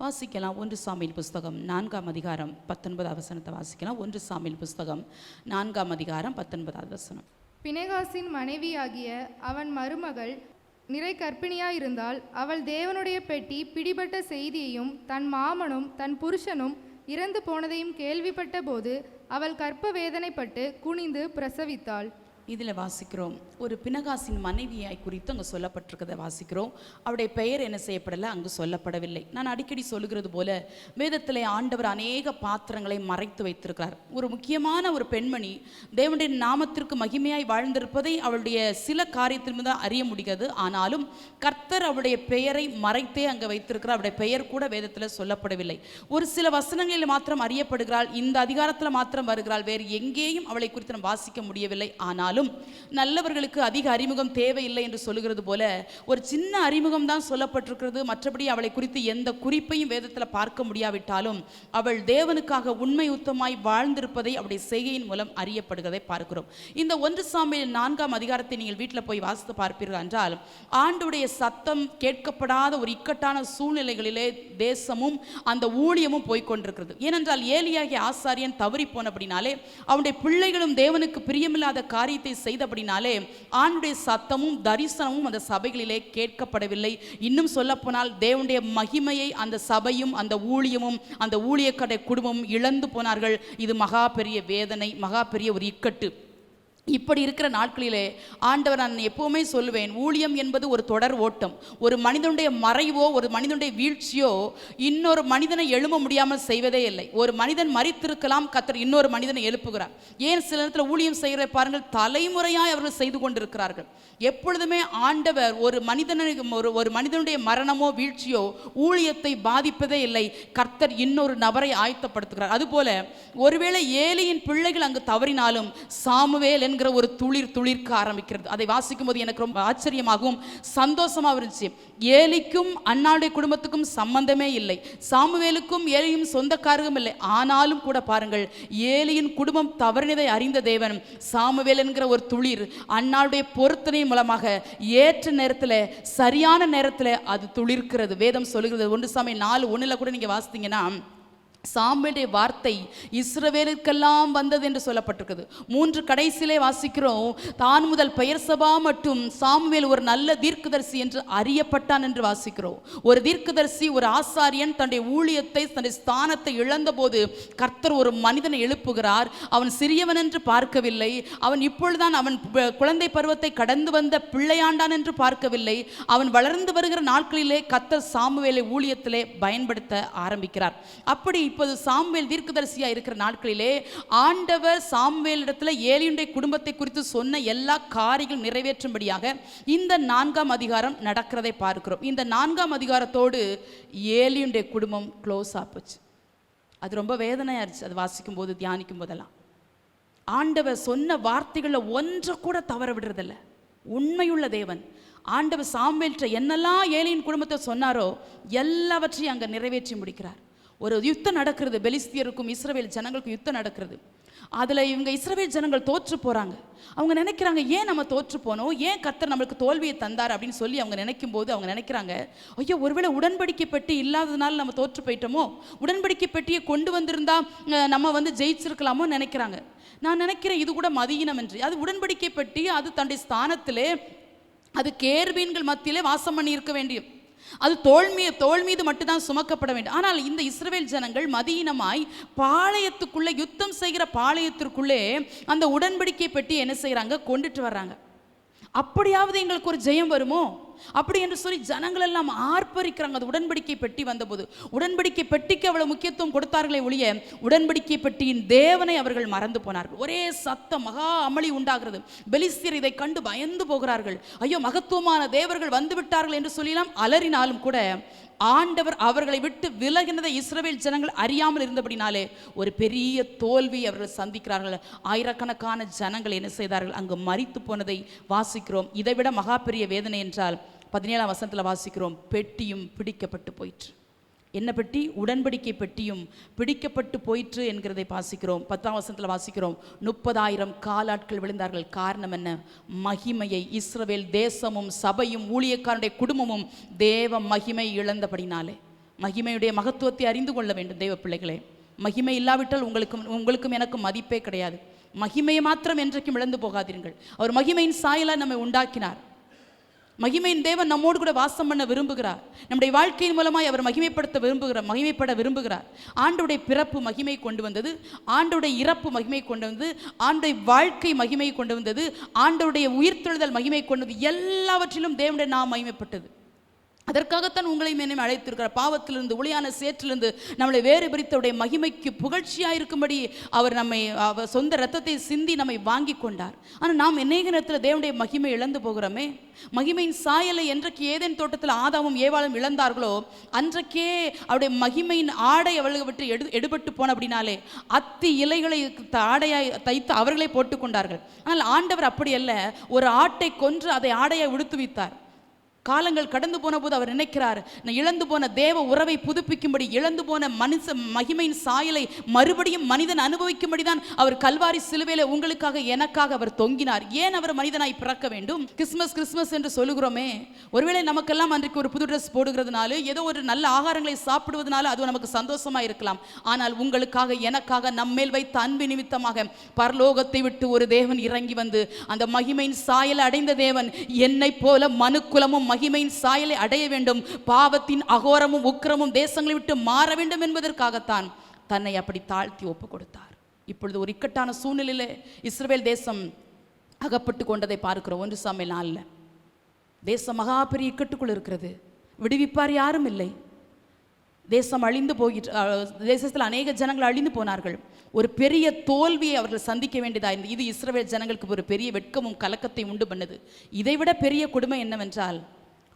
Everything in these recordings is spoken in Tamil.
வாசிக்கலாம். 1 சாமுவேல் புஸ்தகம் 4ஆம் அதிகாரம் 19வது வசனத்தை வாசிக்கலாம். 1 சாமுவேல் புஸ்தகம் 4ஆம் அதிகாரம் 19வது வசனம். பினெகாசின் மனைவியாகிய அவன் மருமகள் நிறை கர்ப்பிணியாயிருந்தால் அவள் தேவனுடைய பெட்டி பிடிபட்ட செய்தியையும் தன் மாமனும் தன் புருஷனும் இறந்து போனதையும் கேள்விப்பட்ட போது அவள் கர்ப்ப வேதனைப்பட்டு குனிந்து பிரசவித்தாள். இதில் வாசிக்கிறோம், ஒரு பினகாசின் மனைவியாய் குறித்து அங்கே சொல்லப்பட்டிருக்கிறத வாசிக்கிறோம். அவருடைய பெயர் என்ன செய்யப்படலை, அங்கு சொல்லப்படவில்லை. நான் அடிக்கடி சொல்லுகிறது போல வேதத்தில் ஆண்டவர் அநேக பாத்திரங்களை மறைத்து வைத்திருக்கிறார். ஒரு முக்கியமான ஒரு பெண்மணி தேவனுடைய நாமத்திற்கு மகிமையாய் வாழ்ந்திருப்பதை அவளுடைய சில காரியத்தின் தான் அறிய முடிகிறது. ஆனாலும் கர்த்தர் அவருடைய பெயரை மறைத்தே அங்கே வைத்திருக்கிறார். அவருடைய பெயர் கூட வேதத்தில் சொல்லப்படவில்லை. ஒரு சில வசனங்களில் மாத்திரம் அறியப்படுகிறாள், இந்த அதிகாரத்தில் மாத்திரம் வருகிறாள். வேறு எங்கேயும் அவளை குறித்து நாம் வாசிக்க முடியவில்லை. ஆனால் நல்லவர்களுக்கு அதிக அறிமுகம் தேவையில்லை என்று சொல்லுகிறது போல ஒரு சின்ன அறிமுகம் தான் சொல்லப்பட்டிருக்கிறது. மற்றபடி அவளை குறித்து எந்த குறிப்பையும் வேதத்தில் பார்க்க முடியாவிட்டாலும் அவள் தேவனுக்காக உண்மை உத்தமாய் வாழ்ந்திருப்பதை அவருடைய செய்கையின் மூலம் அறியப்படுகிறதை பார்க்கிறோம். இந்த 1 சாமுவேல் 4ஆம் அதிகாரத்தை நீங்கள் வீட்டில் போய் வாசித்து பார்ப்பீர்கள் என்றால் ஆண்டவருடைய சத்தம் கேட்கப்படாத ஒரு இக்கட்டான சூழ்நிலைகளிலே தேசமும் அந்த ஊழியமும் போய்கொண்டிருக்கிறது. ஏனென்றால் ஏலியாகிய ஆசாரியன் தவறி போனபடினாலே அவனுடைய பிள்ளைகளும் தேவனுக்கு பிரியமில்லாத காரியத்தை செய்தபடினாலே ஆண்டுடைய சத்தமும் தரிசனமும் அந்த சபைகளிலே கேட்கப்படவில்லை. இன்னும் சொல்ல போனால் தேவனுடைய மகிமையை அந்த சபையும் அந்த ஊழியமும் அந்த ஊழியக்கடை குடும்பமும் இழந்து போனார்கள். இது மகா பெரிய வேதனை, மகா பெரிய ஒரு இக்கட்டு. இப்படி இருக்கிற நாட்களிலே ஆண்டவர், நான் எப்பவுமே சொல்லுவேன், ஊழியம் என்பது ஒரு தொடர் ஓட்டம். ஒரு மனிதனுடைய மறைவோ ஒரு மனிதனுடைய வீழ்ச்சியோ இன்னொரு மனிதனை எழும்ப முடியாமல் செய்வதே இல்லை. ஒரு மனிதன் மரித்திருக்கலாம், கர்த்தர் இன்னொரு மனிதனை எழுப்புகிறார். ஏன் சில நேரத்தில் ஊழியம் செய்கிற பாருங்கள், தலைமுறையாய் அவர்கள் செய்து கொண்டிருக்கிறார்கள். எப்பொழுதுமே ஆண்டவர் ஒரு மனிதனுடைய மரணமோ வீழ்ச்சியோ ஊழியத்தை பாதிப்பதே இல்லை. கர்த்தர் இன்னொரு நபரை ஆயத்தப்படுத்துகிறார். அதுபோல ஒருவேளை ஏலியின் பிள்ளைகள் அங்கு தவறினாலும் சாமுவேல் என்கிற ஒரு துளிர்க்க ஆரம்பிக்கிறது. அதை வாசிக்கும் போது எனக்கு ரொம்ப ஆச்சரியமாகவும் சந்தோஷமாக இருந்துச்சு. ஏலிக்கும் அன்னாளுடைய குடும்பத்துக்கும் சம்பந்தமே இல்லை, சாமுவேலுக்கும் ஏலியும் சொந்தக்காரரும் இல்லை. ஆனாலும் கூட பாருங்கள், ஏலியின் குடும்பம் தவறினதை அறிந்த தேவன் சாமுவேல் என்கிற ஒரு துளிர் அன்னாளுடைய பொருத்தனை மூலமாக ஏற்ற நேரத்தில் சரியான நேரத்தில் அது துளிர்க்கிறது. வேதம் சொல்லுகிறது. 1 சாமுவேல் 4:1 கூட நீங்க வாசித்தீங்கன்னா சாமுவேலுடைய வார்த்தை இஸ்ரவேலுக்கெல்லாம் வந்தது என்று சொல்லப்பட்டிருக்குது. 3 கடைசியிலே வாசிக்கிறோம், தான் முதல் பெயர்சபா மட்டும் சாமுவேல் ஒரு நல்ல தீர்க்கதரிசி என்று அறியப்பட்டான் என்று வாசிக்கிறோம். ஒரு தீர்க்கதரிசி, ஒரு ஆசாரியன் தன்னுடைய ஊழியத்தை, தன்னுடைய ஸ்தானத்தை இழந்த போது கர்த்தர் ஒரு மனிதனை எழுப்புகிறார். அவன் சிறியவன் என்று பார்க்கவில்லை, அவன் இப்பொழுதுதான் அவன் குழந்தை பருவத்தை கடந்து வந்த பிள்ளையாண்டான் என்று பார்க்கவில்லை. அவன் வளர்ந்து வருகிற நாட்களிலே கர்த்தர் சாமுவேலை ஊழியத்திலே பயன்படுத்த ஆரம்பிக்கிறார். அப்படி இப்போது சாமுவேல் தீர்க்கதரிசியா இருக்கிற நாட்களிலே ஆண்டவர் சாமுவேல் இடத்துல ஏலியுடைய குடும்பத்தை குறித்து சொன்ன எல்லா காரியங்களும் நிறைவேற்றும்படியாக இந்த 4ஆம் அதிகாரம் நடக்கிறதை பார்க்கிறோம். இந்த 4ஆம் அதிகாரத்தோடு ஏலியுடைய குடும்பம் க்ளோஸ் ஆச்சு. அது ரொம்ப வேதனையா இருந்துச்சு. அது வாசிக்கும் போது, தியானிக்கும் போதெல்லாம் ஆண்டவர் சொன்ன வார்த்தைகளில் ஒன்றை கூட தவற விடுறதில்லை. உண்மையுள்ள தேவன் ஆண்டவர் சாமுவேல்கிட்ட என்னெல்லாம் ஏலியின் குடும்பத்தை சொன்னாரோ எல்லாவற்றையும் அங்கே நிறைவேற்றி முடிக்கிறார். ஒரு யுத்தம் நடக்கிறது, பெலிஸ்தியருக்கும் இஸ்ரவேல் ஜனங்களுக்கும் யுத்தம் நடக்கிறது. அதில் இவங்க இஸ்ரவேல் ஜனங்கள் தோற்று போகிறாங்க. அவங்க நினைக்கிறாங்க, ஏன் நம்ம தோற்று போனோம், ஏன் கர்த்தர் நம்மளுக்கு தோல்வியை தந்தார் அப்படின்னு சொல்லி அவங்க நினைக்கும் போது அவங்க நினைக்கிறாங்க, ஐயோ ஒருவேளை உடன்படிக்கை பெட்டி இல்லாததுனால நம்ம தோற்று போயிட்டோமோ, உடன்படிக்கை பெட்டியை கொண்டு வந்திருந்தா நம்ம ஜெயிச்சிருக்கலாமோ நினைக்கிறாங்க. நான் நினைக்கிறேன் இது கூட மதியினம் என்று. அது உடன்படிக்கை பெட்டி, அது தன்னுடைய ஸ்தானத்திலே, அது கேர்பீன்கள் மத்தியிலே வாசம் பண்ணி இருக்க வேண்டிய, அது தோல் மீது மட்டும்தான் சுமக்கப்பட வேண்டும். ஆனால் இந்த இஸ்ரவேல் ஜனங்கள் மதியினமாய் பாளையத்துக்குள்ளே, யுத்தம் செய்கிற பாளையத்திற்குள்ளே அந்த உடன்படிக்கை பெட்டி என்ன செய்கிறாங்க, கொண்டுட்டு வர்றாங்க. அப்படியாவது எங்களுக்கு ஒரு ஜெயம் வருமோ அப்படி என்று சொல்லி ஜனங்கள் எல்லாம் ஆர்ப்பரிக்கிறாங்க. அது உடன்படிக்கை பெட்டி வந்தபோது உடன்படிக்கை பெட்டிக்கு அவ்வளவு முக்கியத்துவம் கொடுத்தார்களே ஒழிய உடன்படிக்கை பெட்டியின் தேவனை அவர்கள் மறந்து போனார்கள். ஒரே சத்தம், மகா அமளி உண்டாகிறது. பெலிஸ்தியர் இதை கண்டு பயந்து போகிறார்கள். ஐயோ மகத்துவமான தேவர்கள் வந்து விட்டார்கள் என்று சொல்லலாம் அலறினாலும் கூட ஆண்டவர் அவர்களை விட்டு விலகினதை இஸ்ரவேல் ஜனங்கள் அறியாமல் இருந்தபடினாலே ஒரு பெரிய தோல்வி அவர்கள் சந்திக்கிறார்கள். ஆயிரக்கணக்கான ஜனங்கள் என்ன செய்தார்கள், அங்கு மரித்து போனதை வாசிக்கிறோம். இதைவிட மகா பெரிய வேதனை என்றால் 17ஆம் வசனத்தில் வாசிக்கிறோம், பெட்டியும் பிடிக்கப்பட்டு போயிற்று. என்ன பெட்டி? உடன்படிக்கை பெட்டியும் பிடிக்கப்பட்டு போயிற்று என்கிறதை வாசிக்கிறோம். 10ஆம் வசனத்தில் வாசிக்கிறோம், 30,000 காலாட்கள் விழுந்தார்கள். காரணம் என்ன? மகிமையை இஸ்ரவேல் தேசமும் சபையும் ஊழியக்காரனுடைய குடும்பமும் தேவ மகிமை இழந்தபடினாலே. மகிமையுடைய மகத்துவத்தை அறிந்து கொள்ள வேண்டும் தேவ பிள்ளைகளே. மகிமை இல்லாவிட்டால் உங்களுக்கும் எனக்கும் மதிப்பே கிடையாது. மகிமையை மாத்திரம் என்றைக்கும் இழந்து போகாதீர்கள். அவர் மகிமையின் சாயலாக நம்மை உண்டாக்கினார். மகிமையின் தேவன் நம்மோடு கூட வாசம் பண்ண விரும்புகிறார். நம்முடைய வாழ்க்கையின் மூலமாய் அவர் மகிமைப்பட விரும்புகிறார். ஆண்டோடைய பிறப்பு மகிமை கொண்டு வந்தது, ஆண்டோடைய இறப்பு மகிமை கொண்டு வந்தது, ஆண்டோடைய வாழ்க்கை மகிமை கொண்டு வந்தது, ஆண்டோடைய உயிர்த்தெழுதல் மகிமை கொண்டு வந்தது. எல்லாவற்றிலும் தேவனுடைய நாம் மகிமைப்பட்டது. அதற்காகத்தான் உங்களையும் என்னை அழைத்திருக்கிறார். பாவத்திலிருந்து ஒளியான சேற்றிலிருந்து நம்மளை வேறு பிரித்தவுடைய மகிமைக்கு புகழ்ச்சியாக இருக்கும்படி அவர் நம்மை சொந்த இரத்தத்தை சிந்தி நம்மை வாங்கி கொண்டார். ஆனால் நாம் அநேக நேரத்தில் தேவனுடைய மகிமை இழந்து போகிறோமே. மகிமையின் சாயலை என்றைக்கு ஏதேன் தோட்டத்தில் ஆதாமும் ஏவாளும் இழந்தார்களோ அன்றைக்கே அவருடைய மகிமையின் ஆடை அவர்களை விட்டு எடுபட்டு போன அப்படின்னாலே அத்தி இலைகளை ஆடையாய் தைத்து அவர்களை போட்டு கொண்டார்கள். ஆனால் ஆண்டவர் அப்படி அல்ல, ஒரு ஆட்டை கொன்று அதை ஆடையை உடுத்து வைத்தார். காலங்கள் கடந்து போன போது அவர் நினைக்கிறார், நான் இழந்து போன தேவ உறவை புதுப்பிக்கும்படி, இழந்து போன மகிமையின் சாயலை மறுபடியும் மனிதன் அனுபவிக்கும்படி தான் அவர் கல்வாரி சிலுவையில உங்களுக்காக எனக்காக அவர் தொங்கினார். ஏன் அவர் மனிதனாய் பிறக்க வேண்டும்? கிறிஸ்மஸ் என்று சொல்லுகிறோமே, ஒருவேளை நமக்கெல்லாம் அன்றைக்கு ஒரு புது ட்ரெஸ் போடுகிறதுனால, ஏதோ ஒரு நல்ல ஆகாரங்களை சாப்பிடுவதனால அது நமக்கு சந்தோஷமா இருக்கலாம். ஆனால் உங்களுக்காக எனக்காக நம்மேல் வைத்த அன்பு நிமித்தமாக பரலோகத்தை விட்டு ஒரு தேவன் இறங்கி வந்து அந்த மகிமையின் சாயலை அடைந்த தேவன் என்னை போல மனுக்குலமும் மகிமையின் சாயலை அடைய வேண்டும், பாவத்தின் அகோரமும் உக்கிரமும் தேசங்களை விட்டு மாற வேண்டும் என்பதற்காகத்தான் தன்னை அப்படி தாழ்த்தி ஒப்பு கொடுத்தார். இப்பொழுது ஒரு இக்கட்டான சூழ்நிலையில இஸ்ரவேல் தேசம் அகப்பட்டு கொண்டதை பார்க்கிறோம். 1 சாமுவேல் 4 தேசம் மகா பெரிய இக்கட்டுக்குள் இருக்கிறது. விடுவிப்பார் யாரும் இல்லை. தேசம் அழிந்து போயிட்டு, தேசத்தில் அநேக ஜனங்கள் அழிந்து போனார்கள். ஒரு பெரிய தோல்வியை அவர்கள் சந்திக்க வேண்டியதாக. இது இஸ்ரவேல் ஜனங்களுக்கு ஒரு பெரிய வெட்கமும் கலக்கத்தை உண்டு பண்ணது. இதைவிட பெரிய கொடுமை என்னவென்றால்,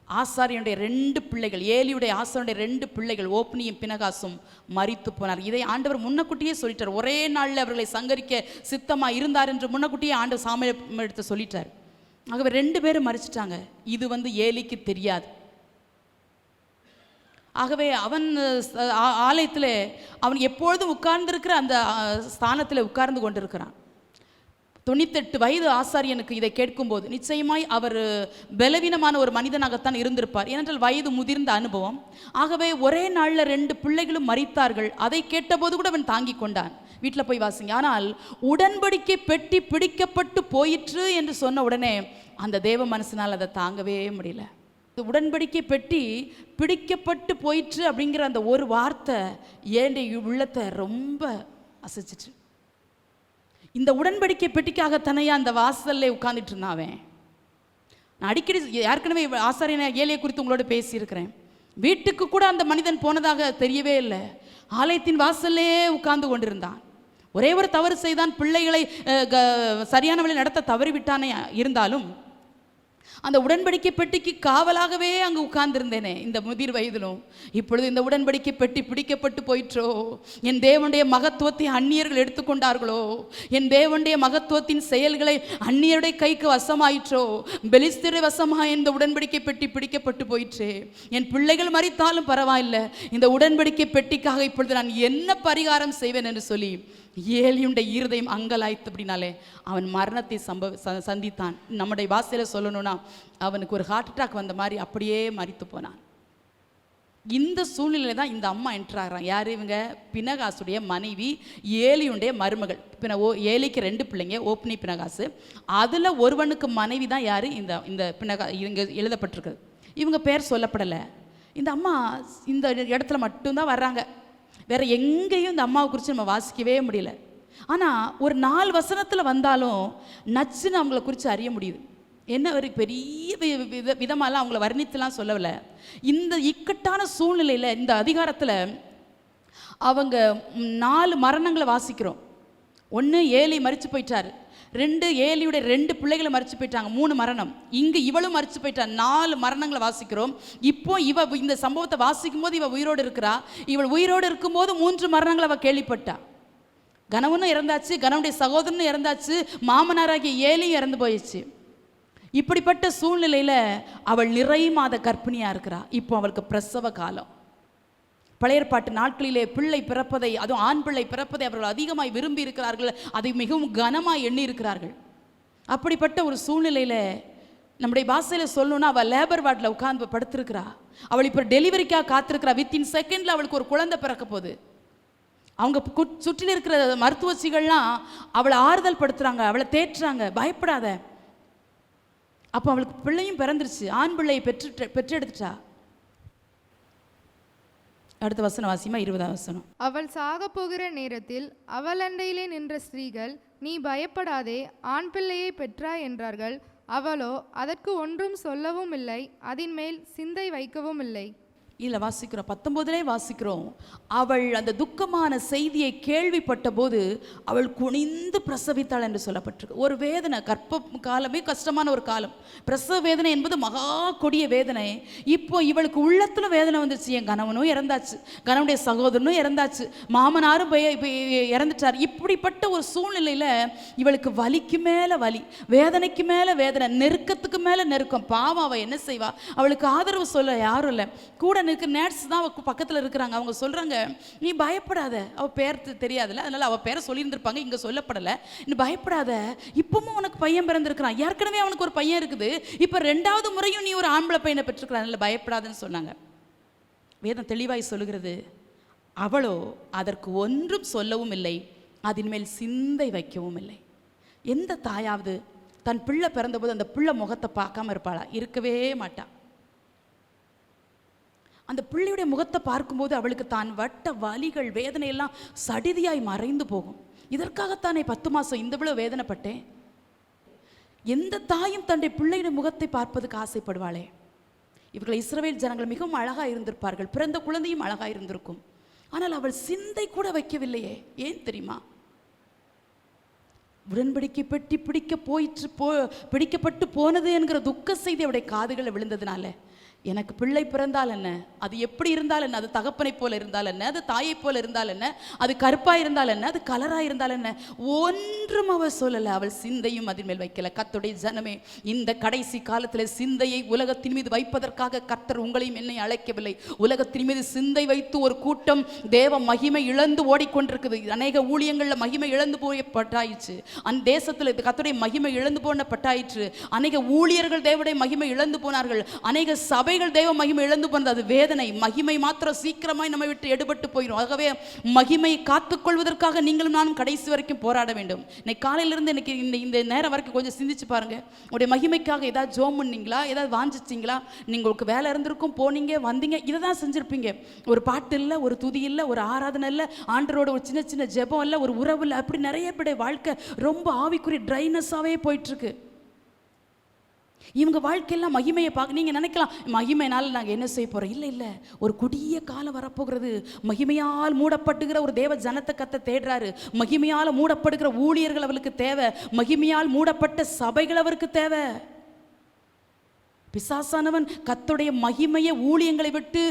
ஆசாரியனுடைய 2 பிள்ளைகள், ஏலியுடைய ஆசாரியனுடைய 2 பிள்ளைகள் ஓப்னியும் பினகாசும் மரித்து போனார். இதை ஆண்டவர் முன்னக்கூட்டியே சொல்லிட்டார். ஒரே நாளில் அவர்களை சங்கரிக்க சித்தமாக இருந்தார் என்று முன்னக்கூட்டியே ஆண்டவர் சாமுவேல் எடுத்து சொல்லிட்டார். ஆகவே 2 பேரும் மரிச்சிட்டாங்க. இது ஏலிக்கு தெரியாது. ஆகவே அவன் ஆலயத்தில் அவன் எப்பொழுதும் உட்கார்ந்திருக்கிற அந்த ஸ்தானத்தில் உட்கார்ந்து கொண்டிருக்கிறான். 98 வயது ஆசாரியனுக்கு இதை கேட்கும்போது நிச்சயமாய் அவர் பலவீனமான ஒரு மனிதனாகத்தான் இருந்திருப்பார். ஏனென்றால் வயது முதிர்ந்த அனுபவம். ஆகவே ஒரே நாளில் 2 பிள்ளைகளும் மரித்தார்கள். அதை கேட்டபோது கூட அவன் தாங்கி கொண்டான். வீட்டில் போய் வாசிங்க. ஆனால் உடன்படிக்கை பெட்டி பிடிக்கப்பட்டு போயிற்று என்று சொன்ன உடனே அந்த தேவ மனசினால் அதை தாங்கவே முடியல. உடன்படிக்கை பெட்டி பிடிக்கப்பட்டு போயிற்று அப்படிங்கிற அந்த ஒரு வார்த்தை ஏண்டைய உள்ளத்தை ரொம்ப அசைச்சிட்டு. இந்த உடன்படிக்கை பெட்டிக்காக தனையா அந்த வாசல்ல உட்கார்ந்துட்டு இருந்தாவே. நான் அடிக்கடி ஏற்கனவே ஆசாரியனை ஏலியை குறித்து உங்களோட பேசியிருக்கிறேன். வீட்டுக்கு கூட அந்த மனிதன் போனதாக தெரியவே இல்லை. ஆலயத்தின் வாசல்லே உட்கார்ந்து கொண்டிருந்தான். ஒரே ஒரு தவறு செய்தான், பிள்ளைகளை சரியான வழி நடத்த தவறிவிட்டானே. இருந்தாலும் அந்த உடன்படிக்கை பெட்டிக்கு காவலாகவே அங்கு உட்கார்ந்திருந்தேனே இந்த முதிர் வயதிலும். இப்பொழுது இந்த உடன்படிக்கை பெட்டி பிடிக்கப்பட்டு போயிற்றோ, என் தேவனுடைய மகத்துவத்தை அந்நியர்கள் எடுத்துக்கொண்டார்களோ, என் தேவனுடைய மகத்துவத்தின் செயல்களை அந்நியருடைய கைக்கு வசமாயிற்றோ, பெலிஸ்தருடைய வசமாக இந்த உடன்படிக்கை பெட்டி பிடிக்கப்பட்டு போயிற்றே. என் பிள்ளைகள் மரித்தாலும் பரவாயில்லை, இந்த உடன்படிக்கை பெட்டிக்காக இப்பொழுது நான் என்ன பரிகாரம் செய்வேன் என்று சொல்லி ஏலியுடைய இருதயம் அங்கலாய்த்து. அப்படின்னாலே அவன் மரணத்தை சந்தித்தான். நம்முடைய வாசையில் சொல்லணும்னா அவனுக்கு ஒரு ஹார்ட் அட்டாக் வந்த மாதிரி அப்படியே மரித்து போனான். இந்த சூழ்நிலை தான் இந்த அம்மா என்ட்ராகிறான். யார் இவங்க? பினகாசுடைய மனைவி, ஏலியுடைய மருமகள். ஏலிக்கு 2 பிள்ளைங்க, ஓப்னி பினகாசு. அதில் ஒருவனுக்கு மனைவி தான் யார்? இந்த பினகா. இவங்க எழுதப்பட்டிருக்குது. இவங்க பேர் சொல்லப்படலை. இந்த அம்மா இந்த இடத்துல மட்டும்தான் வர்றாங்க. வேற எங்கேயும் இந்த அம்மாவை குறித்து நம்ம வாசிக்கவே முடியல. ஆனால் ஒரு 4 வசனத்தில் வந்தாலும் நச்சுன்னு அவங்கள குறித்து அறிய முடியுது. என்ன ஒரு பெரிய விதமாலாம் அவங்கள வர்ணித்துலாம் சொல்லவில்லை. இந்த இக்கட்டான சூழ்நிலையில் இந்த அதிகாரத்தில் அவங்க 4 மரணங்களை வாசிக்கிறோம். 1 ஏலி மரிச்சு போயிட்டார். 2 ஏலியுடைய 2 பிள்ளைகளை மரிச்சு போயிட்டாங்க. 3 மரணம். இங்கு இவளும் மரிச்சு போயிட்டா. 4 மரணங்களை வாசிக்கிறோம். இப்போ இவ இந்த சம்பவத்தை வாசிக்கும் போது இவ உயிரோடு இருக்கிறா. இவள் உயிரோடு இருக்கும்போது 3 மரணங்களை அவள் கேள்விப்பட்டா. கணவனும் இறந்தாச்சு, கணவனுடைய சகோதரனும் இறந்தாச்சு, மாமனாராகிய ஏலியும் இறந்து போயிடுச்சு. இப்படிப்பட்ட சூழ்நிலையில் அவள் நிறை மாத கர்ப்பிணியாக இருக்கிறா. இப்போ அவளுக்கு பிரசவ காலம். பழைய ஏற்பாட்டு நாட்களிலே பிள்ளை பிறப்பதை, அதுவும் ஆண் பிள்ளை பிறப்பதை அவர்கள் அதிகமாய் விரும்பி இருக்கிறார்கள். அதை மிகவும் கனமாய் எண்ணி இருக்கிறார்கள். அப்படிப்பட்ட ஒரு சூழ்நிலையில் நம்முடைய பாஷையில் சொல்லணும்னா அவள் லேபர் வார்டில் உட்கார்ந்து படுத்திருக்கிறா. அவள் இப்போ டெலிவரிக்காக காத்திருக்கிறா. வித்தின் செகண்டில் அவளுக்கு ஒரு குழந்தை பிறக்க போகுது. அவங்க சுற்றில் இருக்கிற மருத்துவச்சிகள்லாம் அவளை ஆறுதல் படுத்துறாங்க, அவளை தேற்றுறாங்க, பயப்படாத. அப்போ அவளுக்கு பிள்ளையும் பிறந்துருச்சு, ஆண் பிள்ளையை பெற்றெடுத்துட்டா. அடுத்த வசனம் வாசிமா, 20ஆம் வசனம். அவள் சாக போகிற நேரத்தில் அவள் அண்டையிலே நின்ற ஸ்திரீகள், நீ பயப்படாதே, ஆண் பிள்ளையை பெற்றாய் என்றார்கள். அவளோ அதற்கு ஒன்றும் சொல்லவும் இல்லை, அதின் மேல் சிந்தை வைக்கவும் இல்லை. இதில் வாசிக்கிறோம், 19 வாசிக்கிறோம். அவள் அந்த துக்கமான செய்தியை கேள்விப்பட்ட போது அவள் குனிந்து பிரசவித்தாள் என்று சொல்லப்பட்டிருக்கு. ஒரு வேதனை, கர்ப்ப காலமே கஷ்டமான ஒரு காலம். பிரசவ வேதனை என்பது மகா கொடிய வேதனை. இப்போ இவளுக்கு உள்ளத்துல வேதனை வந்துச்சு. என் கணவனும் இறந்தாச்சு, கணவனுடைய சகோதரனும் இறந்தாச்சு, மாமனாரும் இறந்துட்டார். இப்படிப்பட்ட ஒரு சூழ்நிலையில இவளுக்கு வலிக்கு மேல வலி, வேதனைக்கு மேல வேதனை, நெருக்கத்துக்கு மேல நெருக்கம். பாவம், அவள் என்ன செய்வா? அவளுக்கு ஆதரவு சொல்ல யாரும் இல்லை. கூட நேர்ஸ் தான் பக்கத்தில் இருக்கிறாங்க. அவங்க சொல்றாங்க, நீ பயப்படாத. அவ பேர் தெரியாதுல்ல, அதனால அவ பேரை சொல்லியிருந்திருப்பாங்க, இங்க சொல்லப்படலை. நீ பயப்படாத, இப்பவும் உனக்கு பையன் பிறந்திருக்கிறான், ஏற்கனவே அவனுக்கு ஒரு பையன் இருக்குது, இப்ப 2வது முறையும் நீ ஒரு ஆம்பளை பையனை பெற்றிருக்கிறான், அதனால பயப்படாதுன்னு சொன்னாங்க. வேதம் தெளிவாய் சொல்லுகிறது, அவளோ அதற்கு ஒன்றும் சொல்லவும் இல்லை, அதன் மேல் சிந்தை வைக்கவும் இல்லை. எந்த தாயாவது தன் பிள்ளை பிறந்தபோது அந்த பிள்ளை முகத்தை பார்க்காம இருப்பாளா? இருக்கவே மாட்டா. அந்த பிள்ளையுடைய முகத்தை பார்க்கும்போது அவளுக்கு தான் வட்ட வலிகள், வேதனையெல்லாம் சடிதியாய் மறைந்து போகும். இதற்காகத்தானே 10 மாதம் இந்த விட வேதனைப்பட்டேன். எந்த தாயும் தன்னுடைய பிள்ளையுடைய முகத்தை பார்ப்பதுக்கு ஆசைப்படுவாளே. இவர்கள் இஸ்ரவேல் ஜனங்கள் மிகவும் அழகாக இருந்திருப்பார்கள், பிறந்த குழந்தையும் அழகாக இருந்திருக்கும். ஆனால் அவள் சிந்தை கூட வைக்கவில்லையே. ஏன் தெரியுமா? உடன்படிக்கை பெட்டி பிடிக்கப்பட்டு போனது என்கிற துக்க செய்தி அவருடைய காதுகளை விழுந்ததுனால, எனக்கு பிள்ளை பிறந்தால் என்ன, அது எப்படி இருந்தால் என்ன, அது தகப்பனை போல இருந்தால் என்ன, அது தாயை போல இருந்தால் என்ன, அது கருப்பாக இருந்தால் என்ன, அது கலராக இருந்தால் என்ன, ஒன்றும் அவள் சொல்லலை. அவள் சிந்தையும் அதன் மேல் வைக்கல. கர்த்தருடைய ஜனமே, இந்த கடைசி காலத்தில் சிந்தையை உலகத்தின் மீது வைப்பதற்காக கர்த்தர் உங்களையும் என்னை அழைக்கவில்லை. உலகத்தின் மீது சிந்தை வைத்து ஒரு கூட்டம் தேவ மகிமை இழந்து ஓடிக்கொண்டிருக்குது. அநேக ஊழியங்களில் மகிமை இழந்து போயப்பட்டாயிற்று. அந்த தேசத்தில் கர்த்தருடைய மகிமை இழந்து போனப்பட்டாயிற்று. அநேக ஊழியர்கள் தேவனுடைய மகிமை இழந்து போனார்கள். அநேக சபைகள் தேவ மகிமை இழந்து போனது. அது வேதனை. மகிமை மாத்திரம் சீக்கிரமாய் நம்மை விட்டு எடுபட்டு போயிடும். ஆகவே மகிமையை காத்துக்கொள்வதற்காக நீங்களும் நானும் கடைசி வரைக்கும் போராட வேண்டும். இன்னைக்கு காலையிலிருந்து எனக்கு இந்த நேரம் வரைக்கும் கொஞ்சம் சிந்திச்சு பாருங்க. உங்களுடைய மகிமைக்காக ஏதாவது ஜோம் பண்ணீங்களா? ஏதாவது வாஞ்சிச்சிங்களா? உங்களுக்கு வேலை இருந்திருக்கும், போனீங்க வந்தீங்க, இதை தான் செஞ்சிருப்பீங்க. ஒரு பாட்டு இல்லை, ஒரு துதி இல்லை, ஒரு ஆராதனை இல்லை, ஆண்டரோட ஒரு சின்ன சின்ன ஜெபம் இல்லை, ஒரு உறவு இல்லை. அப்படி நிறைய பேருடைய வாழ்க்கை ரொம்ப ஆவிக்குரிய ட்ரைனஸாகவே போயிட்டு இருக்கு. இவங்க வாழ்க்கையெல்லாம் மகிமையை பார்க்க நீங்கள் நினைக்கலாம், மகிமையினால் நாங்கள் என்ன செய்ய போகிறோம்? இல்லை இல்லை, ஒரு கொடிய காலம் வரப்போகிறது. மகிமையால் மூடப்படுகிற ஒரு தேவ ஜனத்தை கத்த தேடுறாரு. மகிமையால் மூடப்படுகிற ஊழியர்கள் அவளுக்கு தேவை. மகிமையால் மூடப்பட்ட சபைகள் அவருக்கு தேவை. பிசாசானவன் கர்த்தருடைய மகிமையை ஊழியங்களை விட்டு,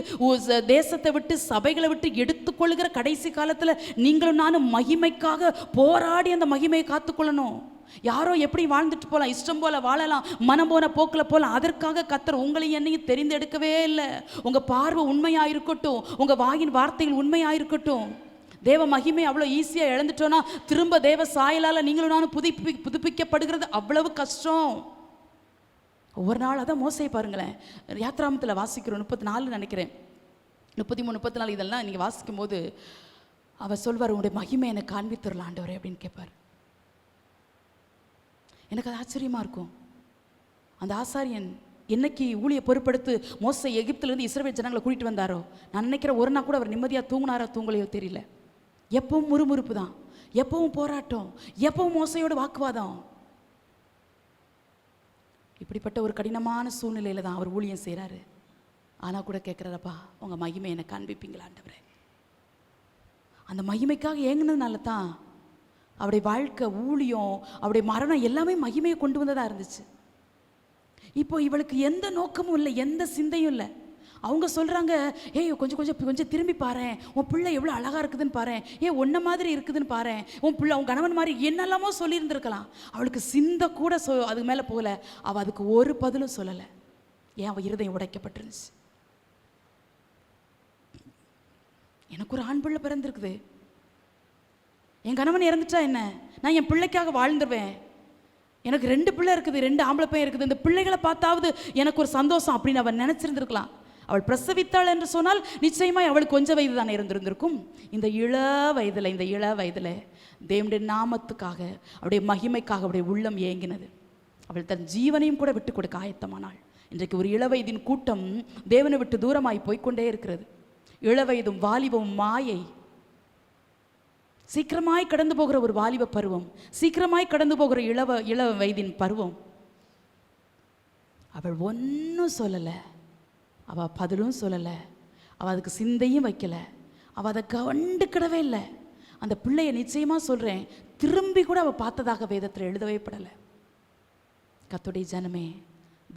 தேசத்தை விட்டு, சபைகளை விட்டு எடுத்துக்கொள்கிற கடைசி காலத்தில் நீங்களும் நானும் மகிமைக்காக போராடி அந்த மகிமையை காத்துக்கொள்ளணும். யாரோ எப்படி வாழ்ந்துட்டு போகலாம், இஷ்டம் போல வாழலாம், மனம் போன போக்கில் போகலாம். அதற்காக கர்த்தர் உங்களையும் என்னையும் தெரிந்தெடுக்கவே இல்லை. உங்கள் பார்வை உண்மையாக இருக்கட்டும், உங்கள் வாயின் வார்த்தைகள் உண்மையாக இருக்கட்டும். தேவ மகிமை அவ்வளோ ஈஸியாக இழந்துட்டோன்னா திரும்ப தேவ சாயலால் நீங்களும் நானும் புதுப்பிக்கப்படுகிறது அவ்வளவு கஷ்டம். ஒவ்வொரு நாள் அதான் மோசையை பாருங்களேன். யாத்ராமத்தில் வாசிக்கிறோம், 34 நினைக்கிறேன், 33, 34 இதெல்லாம் நீங்கள் வாசிக்கும் போது அவர் சொல்வார், உங்களுடைய மகிமை எனக்கு காண்பித்துடலாம் ஆண்டவரே அப்படின்னு கேட்பார். எனக்கு அது ஆச்சரியமாக இருக்கும். அந்த ஆசாரியன் என்னைக்கு ஊழிய பொறுப்படுத்து மோசை எகிப்திலிருந்து இஸ்ரவேல் ஜனங்களை கூட்டிகிட்டு வந்தாரோ, நான் நினைக்கிற ஒரு நாள் கூட அவர் நிம்மதியாக தூங்கினாரோ தூங்கலையோ தெரியல. எப்பவும் முறுமுறுப்பு தான், எப்பவும் போராட்டம், எப்பவும் மோசையோட வாக்குவாதம். இப்படிப்பட்ட ஒரு கடினமான சூழ்நிலையில் தான் அவர் ஊழியம் செய்கிறாரு. ஆனால் கூட கேட்குறாரப்பா, உங்கள் மகிமை எனக்கு காண்பிப்பீங்களா ஆண்டவரே? அந்த மகிமைக்காக ஏங்கினதுனால தான் அவருடைய வாழ்க்கை, ஊழியம், அவருடைய மரணம் எல்லாமே மகிமையை கொண்டு வந்ததாக இருந்துச்சு. இப்போ இவளுக்கு எந்த நோக்கமும் இல்லை, எந்த சிந்தையும் இல்லை. அவங்க சொல்கிறாங்க, ஏய் கொஞ்சம் திரும்பி பாரு, உன் பிள்ளை எவ்வளோ அழகாக இருக்குதுன்னு பாரு, உன்ன மாதிரி இருக்குதுன்னு பாரு, உன் பிள்ளை உன் கணவன் மாதிரி என்னெல்லாமோ சொல்லியிருந்திருக்கலாம். அவளுக்கு சிந்தை கூட அதுக்கு மேலே போகல. அவள் அதுக்கு ஒரு பதிலும் சொல்லலை. ஏன்? அவள் இருதயம் உடைக்கப்பட்டிருந்துச்சு. எனக்கு ஒரு ஆண் பிள்ளை பிறந்திருக்குது, என் கணவன் இறந்துட்டா என்ன, நான் என் பிள்ளைக்காக வாழ்ந்துருவேன், எனக்கு 2 பிள்ளை இருக்குது, 2 ஆம்பளை பையன் இருக்குது, இந்த பிள்ளைகளை பார்த்தாவது எனக்கு ஒரு சந்தோஷம் அப்படின்னு அவள் நினச்சிருந்துருக்கலாம். அவள் பிரசவித்தாள் என்று சொன்னால் நிச்சயமாய் அவளுக்கு கொஞ்சம் வயது தானே இருந்திருந்திருக்கும். இந்த இள வயதில் தேவனுடைய நாமத்துக்காக, அவருடைய மகிமைக்காக அவருடைய உள்ளம் ஏங்கினது. அவள் தன் ஜீவனையும் கூட விட்டு கொடுக்க ஆயத்தமானாள். இன்றைக்கு ஒரு இளவயதின் கூட்டம் தேவனை விட்டு தூரமாய் போய்கொண்டே இருக்கிறது. இளவயதும் வாலிபமும் மாயை. சீக்கிரமாய் கடந்து போகிற ஒரு வாலிப பருவம், சீக்கிரமாய் கடந்து போகிற இள வயதின் பருவம். அவள் ஒன்றும் சொல்லலை, அவள் பதிலும் சொல்லலை, அவள் அதுக்கு சிந்தையும் வைக்கலை, அவள் அதை கண்டுக்கிடவே இல்லை. அந்த பிள்ளையை நிச்சயமாக சொல்கிறேன், திரும்பி கூட அவள் பார்த்ததாக வேதத்தில் எழுதவே படலை. கர்த்தருடைய ஜனமே,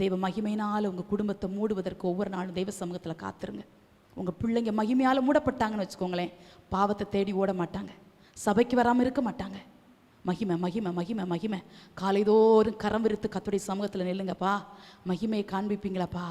தெய்வ மகிமையினால் உங்கள் குடும்பத்தை மூடுவதற்கு ஒவ்வொரு நாளும் தெய்வ சமூகத்தில் காத்துருங்க. உங்கள் பிள்ளைங்க மகிமையால் மூடப்பட்டாங்கன்னு வச்சுக்கோங்களேன், பாவத்தை தேடி ஓட மாட்டாங்க, சபைக்கு வராமல் இருக்க மாட்டாங்க. மகிமை மகிமை மகிமை மகிமை. காலைதோறும் கரம் விரித்து கர்த்தருடைய சமூகத்தில் நில்லுங்கப்பா. மகிமையை காண்பிப்பீங்களாப்பா,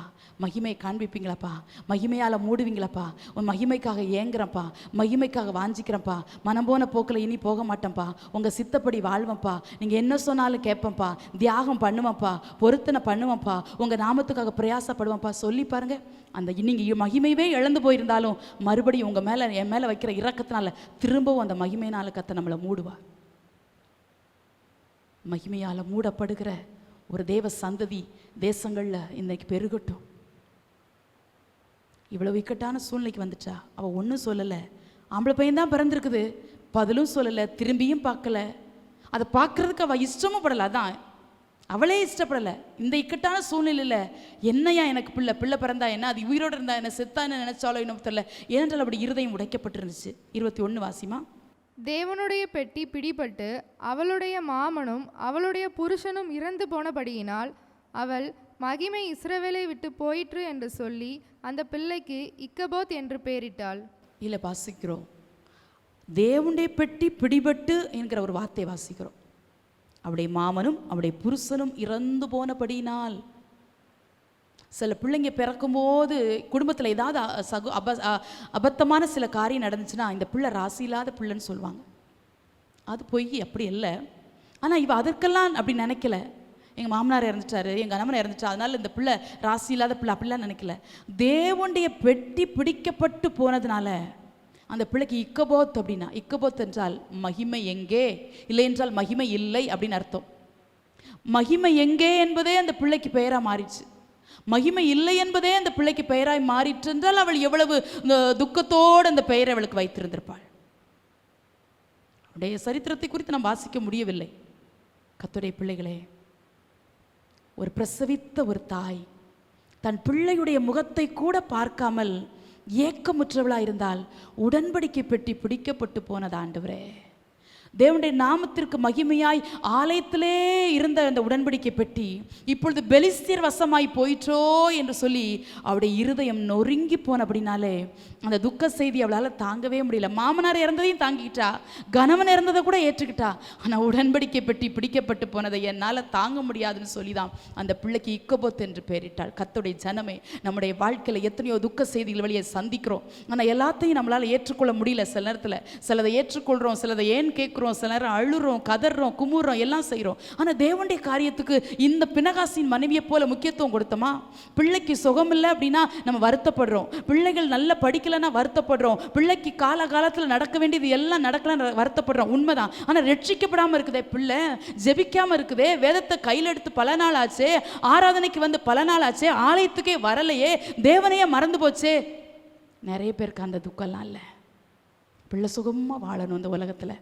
மகிமையை காண்பிப்பீங்களாப்பா, மகிமையால் மூடுவீங்களாப்பா. உன் மகிமைக்காக ஏங்குறப்பா, மகிமைக்காக வாஞ்சிக்கிறேன்ப்பா, மனம் போன போக்கில் இனி போக மாட்டேன்ப்பா, உங்கள் சித்தப்படி வாழ்வேன்ப்பா, நீங்கள் என்ன சொன்னாலும் கேட்பேன்ப்பா, தியாகம் பண்ணுவேன்ப்பா, பொருத்தனை பண்ணுவேன்ப்பா, உங்கள் நாமத்துக்காக பிரயாசப்படுவேன்ப்பா சொல்லி பாருங்க. அந்த நீங்கள் மகிமையே இழந்து போயிருந்தாலும் மறுபடியும் உங்கள் மேலே, என் மேலே வைக்கிற இரக்கத்தினால திரும்பவும் அந்த மகிமையினால் கர்த்தர் நம்மளை மூடுவார். மகிமையால் மூடப்படுகிற ஒரு தேவ சந்ததி தேசங்களில் இன்னைக்கு பெருகட்டும். இவ்வளவு இக்கட்டான சூழ்நிலைக்கு வந்துட்டா அவள் ஒன்றும் சொல்லலை. ஆம்பளை பையன் தான் பிறந்திருக்குது, பதிலும் சொல்லலை, திரும்பியும் பார்க்கல. அதை பார்க்கறதுக்கு அவள் இஷ்டமும் படலை. அதான் அவளே இஷ்டப்படலை. இந்த இக்கட்டான சூழ்நிலையில் என்னையா எனக்கு பிள்ளை பிறந்தா என்ன, அது உயிரோடு இருந்தா என்ன, செத்தா என்ன நினைச்சாலோ இன்னும் தெரியல. ஏனென்றால் அப்படி இருதயம் உடைக்கப்பட்டிருந்துச்சு. 21 வாசிமா. தேவனுடைய பெட்டி பிடிபட்டு அவளுடைய மாமனும் அவளுடைய புருஷனும் இறந்து போனபடியினால் அவள் மகிமை இஸ்ரவேலை விட்டு போயிற்று என்று சொல்லி அந்த பிள்ளைக்கு இக்கபோத் என்று பெயரிட்டாள். இல்லை வாசிக்கிறோம், தேவனுடைய பெட்டி பிடிபட்டு என்கிற ஒரு வார்த்தை வாசிக்கிறோம். அவருடைய மாமனும் அவருடைய புருஷனும் இறந்து போனபடியினால். சில பிள்ளைங்க பிறக்கும்போது குடும்பத்தில் ஏதாவது அபத்தமான சில காரியம் நடந்துச்சுன்னா இந்த பிள்ளை ராசி இல்லாத பிள்ளைன்னு சொல்லுவாங்க. அது பொய், அப்படி இல்லை. ஆனால் இவ அதற்கெல்லாம் அப்படி நினைக்கல. எங்கள் மாமனார் இறந்துட்டாரு, எங்கள் கணவன் இறந்துட்டா, அதனால இந்த பிள்ளை ராசி இல்லாத பிள்ளை அப்படிலாம் நினைக்கல. தேவனுடைய பெட்டி பிடிக்கப்பட்டு போனதுனால அந்த பிள்ளைக்கு இக்கபோத் அப்படின்னா, இக்கபோத் என்றால் மகிமை எங்கே, இல்லை என்றால் மகிமை இல்லை அப்படின்னு அர்த்தம். மகிமை எங்கே என்பதே அந்த பிள்ளைக்கு பெயராக மாறிடுச்சு. மகிமை இல்லை என்பதே அந்த பிள்ளைக்கு பெயராய் மாறிற்று என்றால் அவள் எவ்வளவு துக்கத்தோடு அந்த பெயரை அவளுக்கு வைத்திருந்திருப்பாள். அவருடைய சரித்திரத்தை குறித்து நாம் வாசிக்க முடியவில்லை. கர்த்தருடைய பிள்ளைகளே, ஒரு பிரசவித்த ஒரு தாய் தன் பிள்ளையுடைய முகத்தை கூட பார்க்காமல் ஏக்கமுற்றவளாக இருந்தால் உடன்படிக்கை பெட்டி பிடிக்கப்பட்டு போனது. ஆண்டவரே, தேவனுடைய நாமத்திற்கு மகிமையாய் ஆலயத்திலே இருந்த அந்த உடன்படிக்கை பெட்டி இப்பொழுது பெலிஸ்தியர் வசமாய் போயிற்றோ என்று சொல்லி அவருடைய இருதயம் நொறுங்கி போன அப்படின்னாலே அந்த துக்க செய்தி அவளால் தாங்கவே முடியல. மாமனார் இறந்ததையும் தாங்கிக்கிட்டா, கணவன் இறந்ததை கூட ஏற்றுக்கிட்டா. ஆனால் உடன்படிக்கை பெட்டி பிடிக்கப்பட்டு போனதை என்னால் தாங்க முடியாதுன்னு சொல்லி தான் அந்த பிள்ளைக்கு இக்கபோத் என்று பெயரிட்டாள். கர்த்தருடைய ஜனமே, நம்முடைய வாழ்க்கையில் எத்தனையோ துக்க செய்திகள் வழியை சந்திக்கிறோம். ஆனால் எல்லாத்தையும் நம்மளால் ஏற்றுக்கொள்ள முடியல. சில நேரத்தில் சிலதை ஏற்றுக்கொள்கிறோம், சிலதை ஏன் கேட்குறோம், சில நேரம் அழுறோம், கதறோம், குமுறோம், எல்லாம் செய்கிறோம். ஆனால் தேவனுடைய காரியத்துக்கு இந்த பினகாசின் மனைவியை போல முக்கியத்துவம் கொடுத்தோமா? பிள்ளைக்கு சுகம் இல்லை அப்படின்னா நம்ம வருத்தப்படுறோம், பிள்ளைகள் நல்ல படிக்கலைன்னா வருத்தப்படுறோம், பிள்ளைக்கு காலகாலத்தில் நடக்க வேண்டியது எல்லாம் நடக்கலன்னு வருத்தப்படுறோம். உண்மைதான். ஆனால் ரட்சிக்கப்படாமல் இருக்குதே பிள்ளை, ஜெபிக்காமல் இருக்குதே, வேதத்தை கையில் எடுத்து பல நாள் ஆச்சே, ஆராதனைக்கு வந்து பல நாள் ஆச்சே, ஆலயத்துக்கே வரலையே, தேவனையே மறந்து போச்சே. நிறைய பேருக்கு அந்த துக்கம்லாம் இல்லை. பிள்ளை சுகமாக வாழணும் இந்த உலகத்தில்,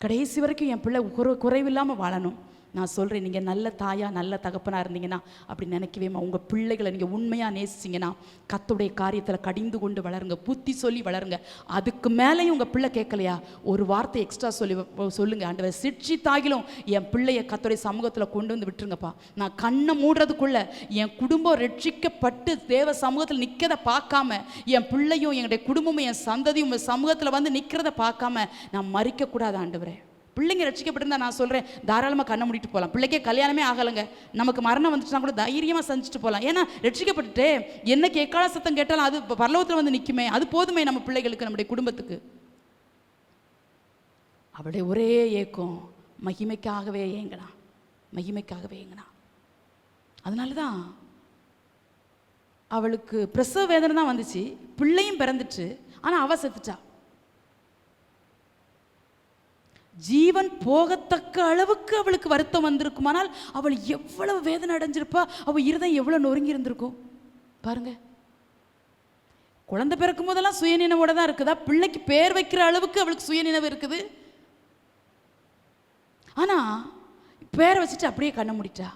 கடைசி வரைக்கும் என் பிள்ளை குறைவில்லாமல் வாழணும். நான் சொல்கிறேன், நீங்கள் நல்ல தாயாக நல்ல தகப்பனாக இருந்தீங்கன்னா அப்படி நினைக்கவேமா. உங்கள் பிள்ளைகளை நீங்கள் உண்மையாக நேசிச்சிங்கன்னா கர்த்தருடைய காரியத்தில் கடிந்து கொண்டு வளருங்க, புத்தி சொல்லி வளருங்க. அதுக்கு மேலேயும் உங்கள் பிள்ளை கேட்கலையா, ஒரு வார்த்தை எக்ஸ்ட்ரா சொல்லுங்கள். ஆண்டவர் சிட்சித்தாகிலும் என் பிள்ளையை கர்த்தருடைய சமூகத்தில் கொண்டு வந்து விட்டுருங்கப்பா. நான் கண்ணை மூடுறதுக்குள்ளே என் குடும்பம் ரட்சிக்கப்பட்டு தேவ சமூகத்தில் நிற்கிறத பார்க்காம, என் பிள்ளையும் என்னுடைய குடும்பமும் என் சந்ததியும் சமூகத்தில் வந்து நிற்கிறத பார்க்காம நான் மறிக்கக்கூடாது. ஆண்டவரே, பிள்ளைங்க ரட்சிக்கப்பட்டிருந்தா நான் சொல்கிறேன், தாராளமாக கண்ணை மூடிட்டு போகலாம். பிள்ளைக்கே கல்யாணமே ஆகலைங்க, நமக்கு மரணம் வந்துச்சுன்னா கூட தைரியமாக செஞ்சுட்டு போகலாம். ஏன்னா ரட்சிக்கப்பட்டுட்டு என்னைக்கு எக்கால சத்தம் கேட்டாலும் அது பரலோகத்தில் வந்து நிற்குமே, அது போதுமே நம்ம பிள்ளைகளுக்கு, நம்முடைய குடும்பத்துக்கு. அவளுடைய ஒரே ஏக்கம் மகிமைக்காகவே ஏங்கினான், மகிமைக்காகவே ஏங்கினான். அதனால தான் அவளுக்கு பிரசவ வேதனை தான் வந்துச்சு, பிள்ளையும் பிறந்துச்சு, ஆனால் அவ செத்துட்டா. ஜீவன் போகத்தக்க அளவுக்கு அவளுக்கு வருத்தம் வந்திருக்குமானால் அவள் எவ்வளவு வேதனை அடைஞ்சிருப்பா, அவள் இருதயம் எவ்வளவு நொறுங்கி இருந்திருக்கும் பாருங்க. குழந்தை பிறக்கும் போதெல்லாம் சுயநினைவோட தான் இருக்குதா? பிள்ளைக்கு பேர் வைக்கிற அளவுக்கு அவளுக்கு சுயநினைவு இருக்குது. ஆனா பேரை வச்சுட்டு அப்படியே கண்ணை மூடிட்டா.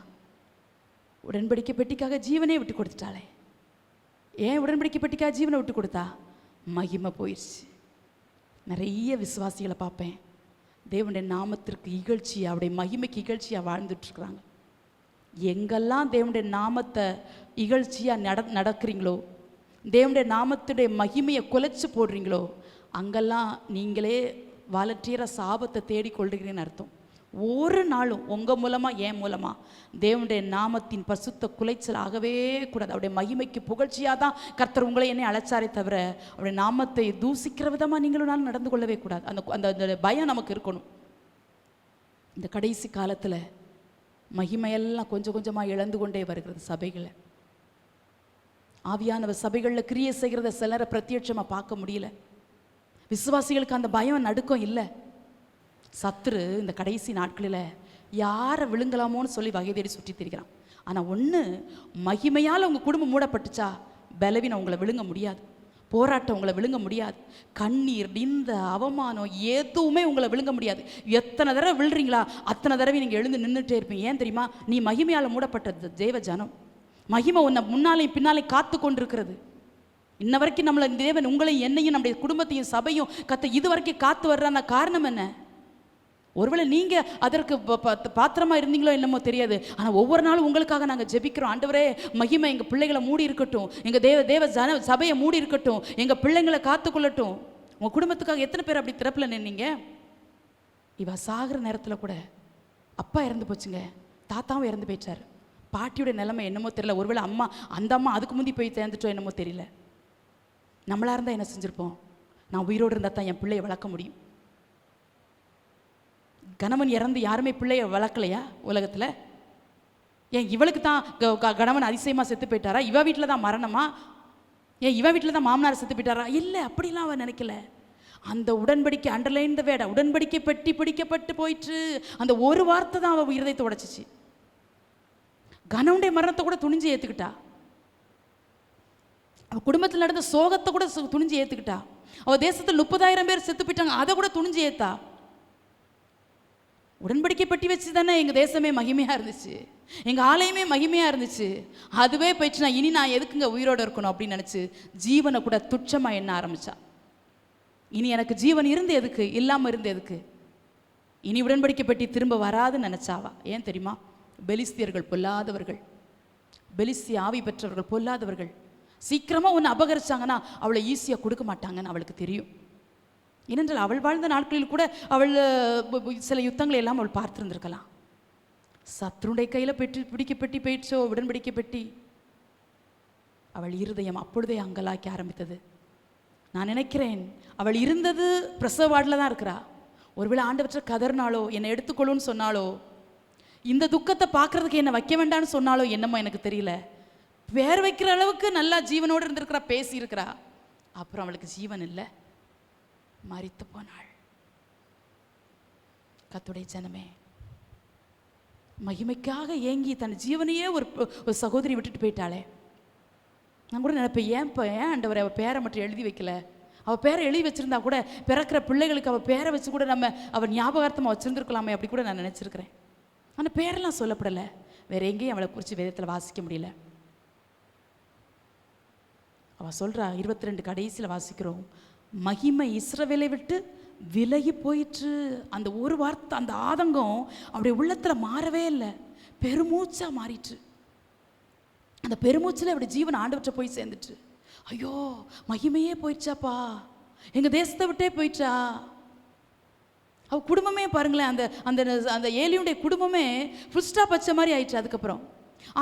உடன்படிக்கை பெட்டிக்காக ஜீவனே விட்டு கொடுத்துட்டாளே. ஏன் உடன்படிக்கை பெட்டிக்காக ஜீவனை விட்டு கொடுத்தா? மகிமை போயிடுச்சு. நிறைய விசுவாசிகளை பார்ப்பேன், தேவனுடைய நாமத்திற்கு இகழ்ச்சியா, அவருடைய மகிமைக்கு இகழ்ச்சியா வாழ்ந்துட்டு இருக்கிறாங்க. எங்கெல்லாம் தேவனுடைய நாமத்தை இகழ்ச்சியா நடக்கிறீங்களோ, தேவனுடைய நாமத்துடைய மகிமையை குலைச்சு போடுறீங்களோ, அங்கெல்லாம் நீங்களே வாலண்டியராக சாபத்தை தேடிக்கொள்கிறீங்கன்னு அர்த்தம். ஒரு நாளும் உங்கள் மூலமாக என் மூலமாக தேவனுடைய நாமத்தின் பசுத்த குலைச்சல் ஆகவே கூடாது. அவருடைய மகிமைக்கு புகழ்ச்சியாக தான் கர்த்தர் உங்களை என்னை அழைச்சாரே தவிர அவருடைய நாமத்தை தூசிக்கிற விதமாக நீங்களும் நடந்து கொள்ளவே கூடாது. அந்த அந்த பயம் நமக்கு இருக்கணும். இந்த கடைசி காலத்தில் மகிமையெல்லாம் கொஞ்சம் கொஞ்சமாக இழந்து கொண்டே வருகிறது சபைகளை. ஆவியானவர் சபைகளில் கிரியை செய்கிறத சிலரை பிரத்யட்சமாக பார்க்க முடியல. விசுவாசிகளுக்கு அந்த பயம் நடுக்கம் இல்லை. சத்துரு இந்த கடைசி நாட்களில் யாரை விழுங்கலாமோன்னு சொல்லி வகை தேடி சுற்றி திரிகிறான். ஆனால் ஒன்று, மகிமையால் உங்கள் குடும்பம் மூடப்பட்டுச்சா பலவீனம் உங்களை விழுங்க முடியாது, போராட்டம் உங்களை விழுங்க முடியாது, கண்ணீர் இந்த அவமானம் எதுவுமே உங்களை விழுங்க முடியாது. எத்தனை தடவை விழுறீங்களா அத்தனை தடவை நீங்கள் எழுந்து நின்றுட்டே இருப்பீங்க. ஏன் தெரியுமா? நீ மகிமையால் மூடப்பட்ட தேவ ஜனம். மகிமை உன்னை முன்னாலையும் பின்னாலையும் காத்து கொண்டிருக்கிறது. இன்ன வரைக்கும் நம்மளை தேவன் உங்களையும் என்னையும் நம்முடைய குடும்பத்தையும் சபையும் கத்த இது வரைக்கும் காத்து வர்றான காரணம் என்ன? ஒருவேளை நீங்கள் அதற்கு பாத்திரமா இருந்தீங்களோ என்னமோ தெரியாது. ஆனால் ஒவ்வொரு நாளும் உங்களுக்காக நாங்கள் ஜெபிக்கிறோம். ஆண்டவரே, மகிமை எங்கள் பிள்ளைகளை மூடி இருக்கட்டும், எங்கள் தேவ சபையை மூடி இருக்கட்டும், எங்கள் பிள்ளைங்களை காத்துக்கொள்ளட்டும். உங்கள் குடும்பத்துக்காக எத்தனை பேர் அப்படி திறப்பில் நின்னீங்க? இவ சாகிற நேரத்தில் கூட அப்பா இறந்து போச்சுங்க, தாத்தாவும் இறந்து போயிட்டார், பாட்டியோட நிலைமை என்னமோ தெரியல. ஒருவேளை அந்த அம்மா அதுக்கு முந்தி போய் சேர்ந்துட்டோம் என்னமோ தெரியல. நம்மளாக இருந்தால் என்ன செஞ்சுருப்போம்? நான் உயிரோடு இருந்தால் தான் என் பிள்ளையை வளர்க்க முடியும். கணவன் இறந்து யாருமே பிள்ளைய வளர்க்கலையா உலகத்தில்? ஏன் இவளுக்கு தான் கணவன் அதிசயமாக செத்து போயிட்டாரா? இவ வீட்டில் தான் மரணமா? ஏன் இவ வீட்டில் தான் மாமனார் செத்து போயிட்டாரா? இல்லை, அப்படிலாம் அவன் நினைக்கல. அந்த உடன்படிக்கை அண்டர்லைன் த வேர்ட், உடன்படிக்கை பெட்டி பிடிக்கப்பட்டு போயிட்டு அந்த ஒரு வார்த்தை தான் அவள் இருதயத்தை உடைச்சிச்சு. கணவனுடைய மரணத்தை கூட துணிஞ்சு ஏற்றுக்கிட்டா. அவள் குடும்பத்தில் நடந்த சோகத்தை கூட துணிஞ்சு ஏற்றுக்கிட்டா. அவள் தேசத்தில் 30,000 பேர் செத்து போயிட்டாங்க, அதை கூட துணிஞ்சு ஏற்றா. உடன்படிக்கை பெட்டி வச்சு தானே எங்கள் தேசமே மகிமையாக இருந்துச்சு, எங்கள் ஆலயமே மகிமையாக இருந்துச்சு. அதுவே போயிடுச்சுன்னா இனி நான் எதுக்குங்க உயிரோடு இருக்கணும் அப்படின்னு நினச்சி ஜீவனை கூட துச்சமாக எண்ண ஆரம்பித்தா. இனி எனக்கு ஜீவன் இருந்து எதுக்கு, இல்லாமல் இருந்து எதுக்கு? இனி உடன்படிக்கை பெட்டி திரும்ப வராதுன்னு நினச்சாவா? ஏன் தெரியுமா? பெலிஸ்தியர்கள் பொல்லாதவர்கள், பெலிஸ்திய ஆவி பெற்றவர்கள் பொல்லாதவர்கள். சீக்கிரமாக ஒன்று அபகரிச்சாங்கன்னா அவளை ஈஸியாக கொடுக்க மாட்டாங்கன்னு அவளுக்கு தெரியும். ஏனென்றால் அவள் வாழ்ந்த நாட்களில் கூட அவள் சில யுத்தங்களை எல்லாம் அவள் பார்த்துருந்துருக்கலாம். சத்ருடைய கையில் பிடிக்கப்பட்டி போயிடுச்சோ உடன்படிக்கை பெட்டி. அவள் இருதயம் அப்பொழுதே அங்கலாக்கி ஆரம்பித்தது. நான் நினைக்கிறேன் அவள் இருந்தது பிரசவ வார்டில் தான் இருக்கிறா. ஒருவேளை ஆண்டவற்ற கதர்னாலோ, என்னை எடுத்துக்கொள்ளுன்னு சொன்னாலோ, இந்த துக்கத்தை பார்க்கறதுக்கு என்னை வைக்க வேண்டாம்னு சொன்னாலோ என்னமோ எனக்கு தெரியல, பேர் வைக்கிற அளவுக்கு நல்லா ஜீவனோடு இருந்திருக்கிறா, பேசி இருக்கிறா. அப்புறம் அவளுக்கு ஜீவன் இல்லை, மரித்து போனாள். கர்த்தருடைய ஜனமே, மகிமைக்காக ஏங்கி தன் ஜீவனையே ஒரு சகோதரி விட்டுட்டு போயிட்டாளே. நான் கூட நினைப்பேன், ஏன் ஆண்டவரை அவள் பேரை மட்டும் எழுதி வைக்கல? அவள் பேரை எழுதி வச்சிருந்தா கூட பிறக்கிற பிள்ளைகளுக்கு அவள் பேரை வச்சு கூட நம்ம அவள் ஞாபகார்த்தமாக வச்சுருந்துருக்கலாமே, அப்படி கூட நான் நினச்சிருக்கிறேன். ஆனால் பேரெல்லாம் சொல்லப்படலை. வேற எங்கேயும் அவளை குறித்து வேதத்தில் வாசிக்க முடியல. அவள் சொல்கிறா, 22 கடைசியில் வாசிக்கிறோம், மகிமை இஸ்ரவேலை விட்டு விலகி போயிற்று. அந்த ஒரு வார்த்தை, அந்த ஆதங்கம் அவருடைய உள்ளத்தில் மாறவே இல்லை, பெருமூச்சா மாறிட்டு. அந்த பெருமூச்சில் அப்படி ஜீவன் ஆண்டவற்றை போய் சேர்ந்துட்டு, ஐயோ மகிமையே போயிடுச்சாப்பா, எங்கள் தேசத்தை விட்டே போயிடுச்சா. அவ குடும்பமே பாருங்களேன், அந்த அந்த அந்த ஏலியுடைய குடும்பமே ஃபுல் ஸ்டாப் வச்ச மாதிரி ஆயிடுச்சு. அதுக்கப்புறம்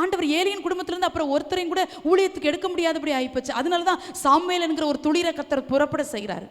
ஆண்டவர் ஏலியின் குடும்பத்திலேருந்து அப்புறம் ஒருத்தரையும் கூட ஊழியத்துக்கு எடுக்க முடியாதபடி ஆகிப்போச்சு. அதனால தான் சாமுவேல் என்கிற ஒரு துளிர கர்த்தர் புறப்பட செய்கிறார்.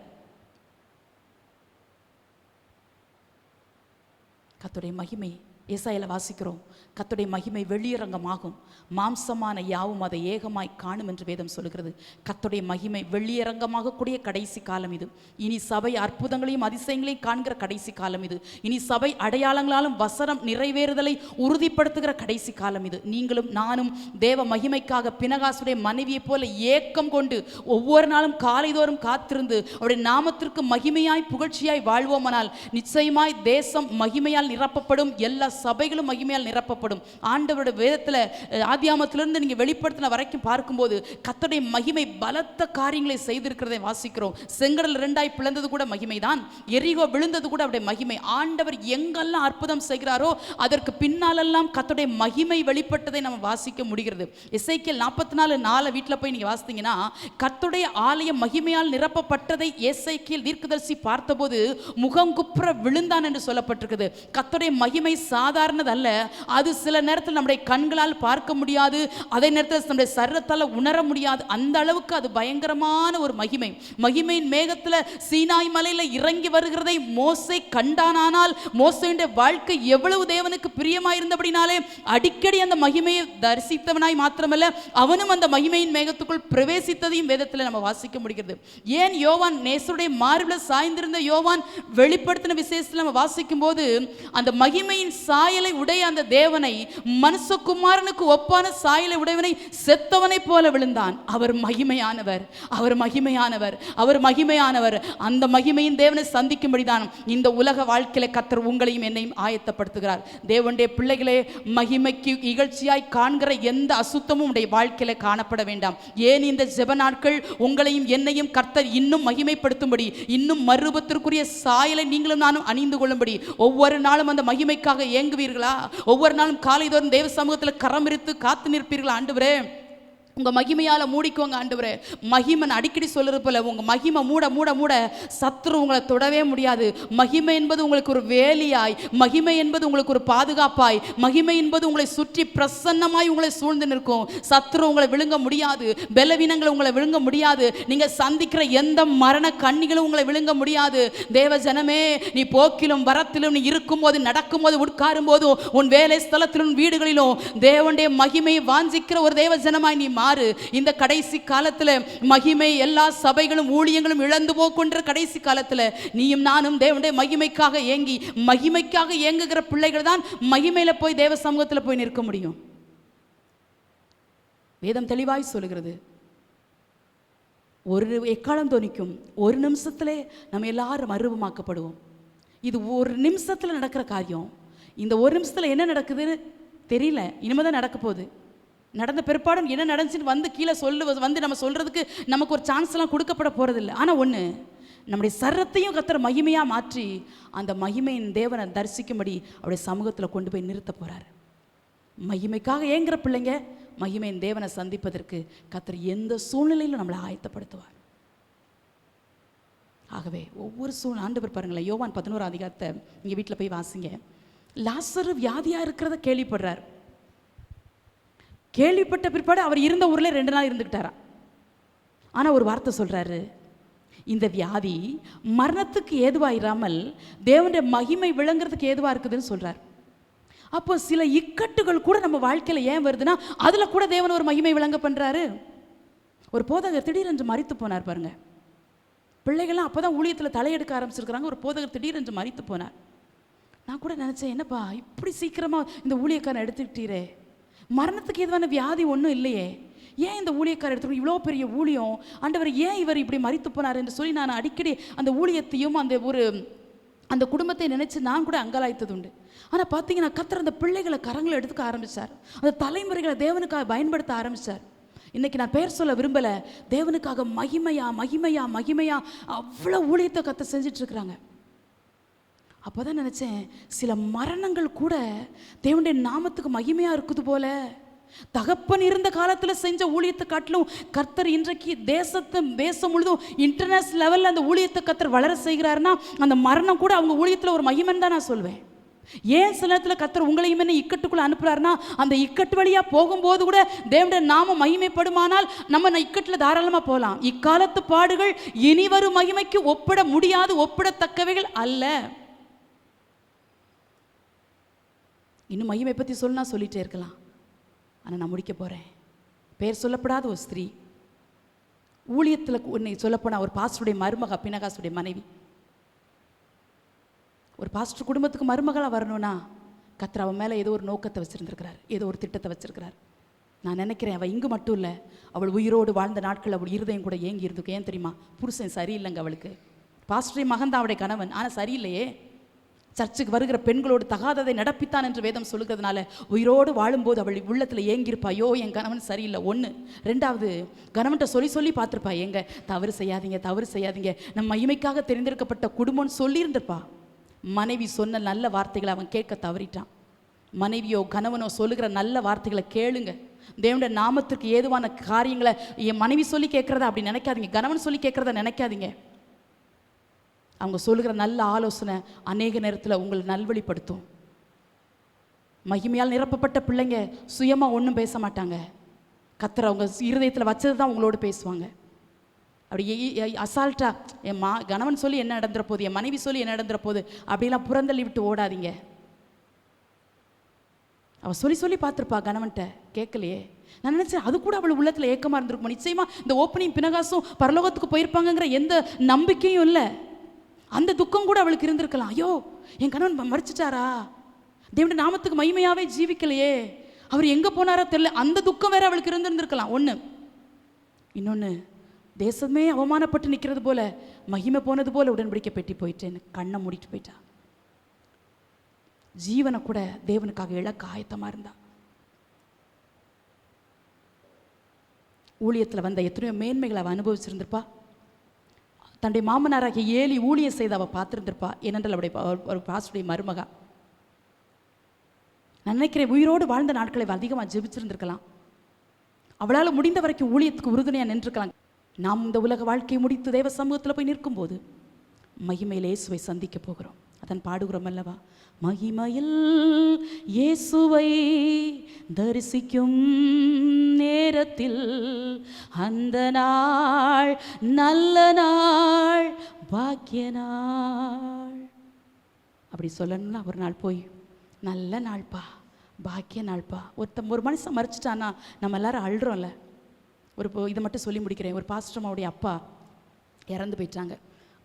கர்த்தருடைய மகிமை ஏசாயால வாசிக்கிறோம், கர்த்தருடைய மகிமை வெளியரங்கமாகும், மாம்சமான யாவும் அதை ஏகமாய் காணும் என்று வேதம் சொல்கிறது. கர்த்தருடைய மகிமை வெளியரங்கமாக கூடிய கடைசி காலம் இது. இனி சபை அற்புதங்களையும் அதிசயங்களையும் காண்கிற கடைசி காலம் இது. இனி சபை அடையாளங்களாலும் வசனம் நிறைவேறுதலை உறுதிப்படுத்துகிற கடைசி காலம் இது. நீங்களும் நானும் தேவ மகிமைக்காக பினகாசுடைய மனைவியை போல ஏக்கம் கொண்டு ஒவ்வொரு நாளும் காலைதோறும் காத்திருந்து அவருடைய நாமத்திற்கு மகிமையாய் புகழ்ச்சியாய் வாழ்வோமானால் நிச்சயமாய் தேசம் மகிமையால் நிரப்பப்படும், எல்லா சபைகளும் மகிமையால் நிரப்பப்படும். ஆண்டவருடைய வேதத்தில் ஆதியாமத்திலிருந்து நீங்க வெளிப்படுத்தின வரைக்கும் பார்க்கும்போது கர்த்தருடைய மகிமை பலத்த காரியங்களை செய்திருக்கிறதை வாசிக்கிறோம். செங்கடல் 2 பிளந்தது கூட மகிமைதான், எரிகோ விழுந்தது கூட அவருடைய மகிமை. ஆண்டவர் எங்கெல்லாம் அற்புதம் செய்கிறாரோ அதற்கு பின்னாலெல்லாம் கர்த்தருடைய மகிமை வெளிப்பட்டதை நம்ம வாசிக்க முடிகிறது. எசேக்கியேல் 44:4 வீட்டில் போய் நீங்க வாசித்தீங்கன்னா கர்த்தருடைய ஆலயம் மகிமையால் நிரப்பப்பட்டதை எசேக்கியேல் தீர்க்கதரிசி பார்த்தபோது முகங்குப்புற விழுந்தான் என்று சொல்லப்பட்டிருக்குது. கர்த்தருடைய மகிமை சாதாரணதல்ல. அது சில நேரத்தில் நம்முடைய கண்களால் பார்க்க முடியாது, அதே நேரத்தில் நம்முடைய சரீரத்தால் உணர முடியாது. அந்த அளவுக்கு அது பயங்கரமான ஒரு மகிமை. மகிமையின் மேகத்தில் சீனாய் மலையில இறங்கி வருகிறதை மோசே கண்டானால் மோசேயுடைய வாழ்க்கை எவ்வளவு தேவனுக்கு பிரியமாயிருந்தபடினாலே அடிக்கடி அந்த மகிமையை தரிசித்தவனாய் மாத்திரமல்ல அவனும் அந்த மகிமையின் மேகத்துக்குள் பிரவேசித்ததையும் வேதத்தில் நம்ம வாசிக்க முடிகிறது. ஏன் யோவான் நேசருடைய மார்பில் சாய்ந்திருந்த யோவான் வெளிப்படுத்தின விசேஷத்தில் நம்ம வாசிக்கும் போது அந்த மகிமையின் சாயலை உடைய அந்த தேவனை, மனுஷகுமாரனுக்கு ஒப்பான சாயலை உடையவனை செத்தவனை போல விழுந்தான். அவர் மகிமையானவர், அவர் மகிமையானவர், அவர் மகிமையானவர். அந்த மகிமையின் தேவனை சந்திக்கும்படிதான் இந்த உலக வாழ்க்கையில கர்த்தர் உங்களையும் என்னையும் ஆயத்தப்படுத்துகிறார். தேவனுடைய பிள்ளைகளே, மகிமைக்கு இகழ்ச்சியாய் காண்கிற எந்த அசுத்தமும் உடைய வாழ்க்கையில காணப்பட வேண்டாம். ஏன் இந்த ஜெப நாட்கள் உங்களையும் என்னையும் கர்த்தர் இன்னும் மகிமைப்படுத்தும்படி, இன்னும் மறுரூபத்திற்குரிய சாயலை நீங்களும் நானும் அணிந்து கொள்ளும்படி, ஒவ்வொரு நாளும் அந்த மகிமைக்காக ஏங்குவீர்களா? ஒவ்வொரு நாளும் காலைதோறும் தேவ சமூகத்தில் கரம் விரித்து காத்து நிற்பீர்களா? ஆண்டவரே உங்க மகிமையால மூடிக்கோங்க ஆண்டவரே. மகிமன் அடிக்கடி சொல்றது போல உங்க மகிமை மூட மூட மூட சத்துரு உங்களை தொடவே முடியாது. மகிமை என்பது உங்களுக்கு ஒரு வேலியாய், மகிமை என்பது உங்களுக்கு ஒரு பாதுகாப்பாய், மகிமை என்பது உங்களை சுற்றி பிரசன்னமாய் உங்களை சூழ்ந்து நிற்கும். சத்துரு உங்களை விழுங்க முடியாது, பலவீனங்களை உங்களை விழுங்க முடியாது, நீங்க சந்திக்கிற எந்த மரண கண்ணிகளும் உங்களை விழுங்க முடியாது. தேவ ஜனமே, நீ போக்கிலும் வரத்திலும், நீ இருக்கும் போது, நடக்கும் போது, உட்காரும் போதும், உன் வேலை ஸ்தலத்திலும் வீடுகளிலும் தேவனுடைய மகிமையை வாஞ்சிக்கிற ஒரு தேவ ஜனமாய் நீ மாறு. இந்த கடைசி காலத்துல மகிமை எல்லா சபைகளும் ஊழியங்களும் இழந்து போகின்ற கடைசி காலத்துல நீயும் நானும் தேவனுடைய மகிமைக்காக ஏங்கி, மகிமைக்காக ஏங்குகிற பிள்ளைகள் தான் மகிமையில போய் தேவ சமூகத்தில் போய் நிற்க முடியும். வேதம் தெளிவாய் சொல்லுகிறது, ஒரு எக்காலம் தொனிக்கும், ஒரு நிமிஷத்திலே நம்ம எல்லாரும் மறுரூபமாக்கப்படுவோம். இது ஒரு நிமிஷத்துல நடக்கிற காரியம். இந்த ஒரு நிமிஷத்துல என்ன நடக்குதுன்னு தெரியல, இனிமேதான் நடக்க போகுது. நடந்த பிற்பாடும் என்ன நடந்துச்சுன்னு வந்து கீழே வந்து நம்ம சொல்றதுக்கு நமக்கு ஒரு சான்ஸ் எல்லாம் கொடுக்கப்பட போறதில்லை. ஆனால் ஒன்று, நம்முடைய சரத்தையும் கர்த்தர் மகிமையாக மாற்றி அந்த மகிமையின் தேவனை தரிசிக்கும்படி அவருடைய சமூகத்தில் கொண்டு போய் நிறுத்த போறாரு. மகிமைக்காக ஏங்குற பிள்ளைங்க மகிமையின் தேவனை சந்திப்பதற்கு கர்த்தர் எந்த சூழ்நிலையிலும் நம்மளை ஆயத்தப்படுத்துவார். ஆகவே ஒவ்வொரு ஆண்டவர் பாருங்களேன், யோவான் 11 அதிகாரத்தை இங்கே வீட்டில் போய் வாசிங்க. லாசரு வியாதியாக இருக்கிறத கேள்விப்படுறார். கேள்விப்பட்ட பிற்பாடு அவர் இருந்த ஊர்ல 2 நாள் இருந்துக்கிட்டாரா. ஆனால் ஒரு வார்த்தை சொல்றாரு, இந்த வியாதி மரணத்துக்கு ஏதுவாயிராமல் தேவனுடைய மகிமை விளங்குறதுக்கு ஏதுவாக இருக்குதுன்னு சொல்றார். அப்போ சில இக்கட்டுகள் கூட நம்ம வாழ்க்கையில் ஏன் வருதுன்னா அதுல கூட தேவன் ஒரு மகிமை விளங்க பண்றாரு. ஒரு போதகர் திடீரென்று மரித்து போனார் பாருங்க. பிள்ளைகள்லாம் அப்போதான் ஊழியத்தில் தலையெடுக்க ஆரம்பிச்சிருக்கிறாங்க. ஒரு போதகர் திடீரென்று மரித்து போனார். நான் கூட நினைச்சேன், என்னப்பா இப்படி சீக்கிரமா இந்த ஊழியக்காரன் எடுத்துக்கிட்டீரே, மரணத்துக்கு எதுவான வியாதி ஒன்றும் இல்லையே, ஏன் இந்த ஊழியக்காரர் எடுத்துக்கணும், இவ்வளோ பெரிய ஊழியம், ஆண்டவர் ஏன் இவர் இப்படி மரித்து போனார் என்று சொல்லி நான் அடிக்கடி அந்த ஊழியத்தையும் அந்த குடும்பத்தை நினைச்சு நான் கூட அங்கலாய்த்தது உண்டு. ஆனால் பார்த்தீங்கன்னா கர்த்தர் அந்த பிள்ளைகளை கரங்களை எடுத்துக்க ஆரம்பித்தார். அந்த தலைமுறைகளை தேவனுக்காக பயன்படுத்த ஆரம்பித்தார். இன்னைக்கு நான் பெயர் சொல்ல விரும்பலை, தேவனுக்காக மகிமையா மகிமையா மகிமையா அவ்வளோ ஊழியத்தை கர்த்தர் செஞ்சிட்டு இருக்கிறாங்க. அப்போதான் நினைச்சேன், சில மரணங்கள் கூட தேவனுடைய நாமத்துக்கு மகிமையா இருக்குது போல. தகப்பன் இருந்த காலத்துல செஞ்ச ஊழியத்தை காட்டிலும் கர்த்தர் இன்றைக்கு தேசம் முழுதும் இன்டர்நேஷனல் லெவல்ல அந்த ஊழியத்தை கர்த்தர் வளர செய்கிறாருன்னா அந்த மரணம் கூட அவங்க ஊழியத்துல ஒரு மகிமைன்னு தான் நான் சொல்வேன். ஏன் சில நேரத்தில் கர்த்தர் உங்களையும் என்ன இக்கட்டுக்குள்ள அனுப்புறாருன்னா அந்த இக்கட்டு வழியா போகும்போது கூட தேவனுடைய நாம மகிமைப்படுமானால் நம்ம இக்கட்டுல தாராளமா போகலாம். இக்காலத்து பாடுகள் இனி வரும் மகிமைக்கு ஒப்பிட முடியாது, ஒப்பிடத்தக்கவைகள் அல்ல. இன்னும் மகிமை பற்றி சொன்னா சொல்லிகிட்டே இருக்கலாம். ஆனால் நான் முடிக்க போகிறேன். பேர் சொல்லப்படாத ஒரு ஸ்திரீ, ஊழியத்தில் உன்னை சொல்லப்போனால் ஒரு பாஸ்டருடைய மருமக, பினகாசுடைய மனைவி. ஒரு பாஸ்டர் குடும்பத்துக்கு மருமகளாக வரணும்னா கர்த்தர் அவன் மேலே ஏதோ ஒரு நோக்கத்தை வச்சுருந்துருக்கிறார், ஏதோ ஒரு திட்டத்தை வச்சுருக்கிறார். நான் நினைக்கிறேன் அவள் இங்கு மட்டும் இல்லை, அவள் உயிரோடு வாழ்ந்த நாட்கள் அவள் இருதயம் கூட ஏங்கி இருந்துக்கும். ஏன் தெரியுமா? புருஷன் சரியில்லைங்க அவளுக்கு. பாஸ்டரை மகன் தான் அவளுடைய கணவன், ஆனால் சரியில்லையே. சர்ச்சுக்கு வருகிற பெண்களோடு தகாததை நடப்பித்தான் என்று வேதம் சொல்லுகிறதுனால உயிரோடு வாழும்போது அவள் உள்ளத்தில் ஏங்கியிருப்பா, ஐயோ என் கணவன் சரியில்லை. ஒன்று. ரெண்டாவது, கணவன்கிட்ட சொல்லி பார்த்துருப்பா, எங்க தவறு செய்யாதீங்க, தவறு செய்யாதீங்க, நம்ம மகிமைக்காக தெரிந்தெடுக்கப்பட்ட குடும்பம்னு சொல்லியிருந்திருப்பா. மனைவி சொன்ன நல்ல வார்த்தைகளை அவன் கேட்க தவறிட்டான். மனைவியோ கணவனோ சொல்லுகிற நல்ல வார்த்தைகளை கேளுங்க. தேவனுடைய நாமத்திற்கு ஏதுவான காரியங்களை என் மனைவி சொல்லி கேட்குறதா அப்படி நினைக்காதீங்க, கணவன் சொல்லி கேட்குறதா நினைக்காதீங்க. அவங்க சொல்லுகிற நல்ல ஆலோசனை அநேக நேரத்தில் உங்களை நல்வழிப்படுத்தும். மகிமையால் நிரப்பப்பட்ட பிள்ளைங்க சுயமாக ஒன்றும் பேச மாட்டாங்க. கர்த்தர் அவங்க இருதயத்தில் வச்சது தான் உங்களோடு பேசுவாங்க. அப்படி அசால்ட்டா என் கணவன் சொல்லி என்ன நடந்துற போது, என் மனைவி சொல்லி என்ன நடந்துற போது அப்படிலாம் புறந்தள்ளி விட்டு ஓடாதீங்க. அவள் சொல்லி பார்த்துருப்பா, கணவன்கிட்ட கேட்கலையே. நான் நினச்சேன் அது கூட அவள் உள்ளத்தில் ஏக்கமாக இருந்திருக்கும். நிச்சயமாக இந்த ஓப்பனிங் பினகாசும் பரலோகத்துக்கு போயிருப்பாங்கங்கிற எந்த நம்பிக்கையும் இல்லை. அந்த துக்கம் கூட அவளுக்கு இருந்திருக்கலாம். ஐயோ என் கணவன் மறிச்சிட்டாரா, தேவனுடைய நாமத்துக்கு மகிமையாவே ஜீவிக்கலையே, அவர் எங்கே போனாரோ தெரியல, அந்த துக்கம் வேற அவளுக்கு இருந்திருந்திருக்கலாம். ஒன்று. இன்னொன்று, தேசமே அவமானப்பட்டு நிற்கிறது போல, மகிமை போனது போல உடன்படிக்கை பெட்டி போயிட்டேன்னு கண்ணை மூடிட்டு போயிட்டா. ஜீவனை கூட தேவனுக்காக இழக்க ஆயத்தமாக இருந்தா. ஊழியத்தில் வந்த எத்தனையோ மேன்மைகளை அவள் அனுபவிச்சிருந்திருப்பா. தன்னுடைய மாமனாராகிய ஏலி ஊழியம் செய்து அவள் பார்த்துருந்திருப்பா. ஏனென்றால் அவருடைய ஒரு பாஸ்டருடைய மருமகா. நான் நினைக்கிறேன் உயிரோடு வாழ்ந்த நாட்களை அதிகமாக ஜெபிச்சிருந்திருக்கலாம். அவளால் முடிந்த வரைக்கும் ஊழியத்துக்கு உறுதுணையாக நின்றுருக்கலாம். நாம் இந்த உலக வாழ்க்கையை முடித்து தேவ சமூகத்தில் போய் நிற்கும்போது மகிமையில் இயேசுவை சந்திக்க போகிறோம். அதன் பாடுகிறோம் அல்லவா? மகிமையில் இயேசுவை தரிசிக்கும் நேரத்தில் அந்த நாள் நல்ல நாள், பாக்கிய நாள். அப்படி சொல்லணும்னா ஒரு நாள் போய் நல்ல நாள்ப்பா, பாக்கிய நாள்ப்பா. ஒரு மனுஷன் மறிச்சிட்டான்னா நம்ம எல்லாரும் அழுறோம்ல. இதை மட்டும் சொல்லி முடிக்கிறேன். ஒரு பாஸ்டர்மாவுடைய அப்பா இறந்து போயிட்டாங்க.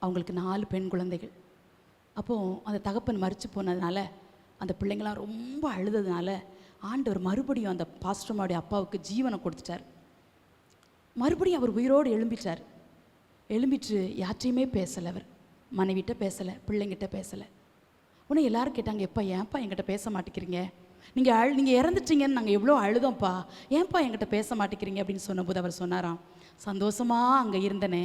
அவங்களுக்கு 4 பெண் குழந்தைகள். அப்போது அந்த தகப்பன் மறித்து போனதுனால அந்த பிள்ளைங்களாம் ரொம்ப அழுததுனால ஆண்டவர் மறுபடியும் அந்த பாஸ்டர்மாவுடைய அப்பாவுக்கு ஜீவனை கொடுத்துட்டார். மறுபடியும் அவர் உயிரோடு எழும்பிட்டார். எழும்பிட்டு யார்ட்டையுமே பேசலை. அவர் மனைவிட்ட பேசலை, பிள்ளைங்கிட்ட பேசலை. உடனே எல்லாரும் கேட்டாங்க, எப்பா ஏன்ப்பா என்கிட்ட பேச மாட்டேங்கிறீங்க, நீங்கள் இறந்துட்டீங்கன்னு நாங்கள் எவ்வளோ அழுதோம்ப்பா, ஏன்ப்பா என்கிட்ட பேச மாட்டேங்கிறீங்க அப்படின்னு சொன்னபோது அவர் சொன்னாராம், சந்தோஷமாக அங்கே இருந்தனே,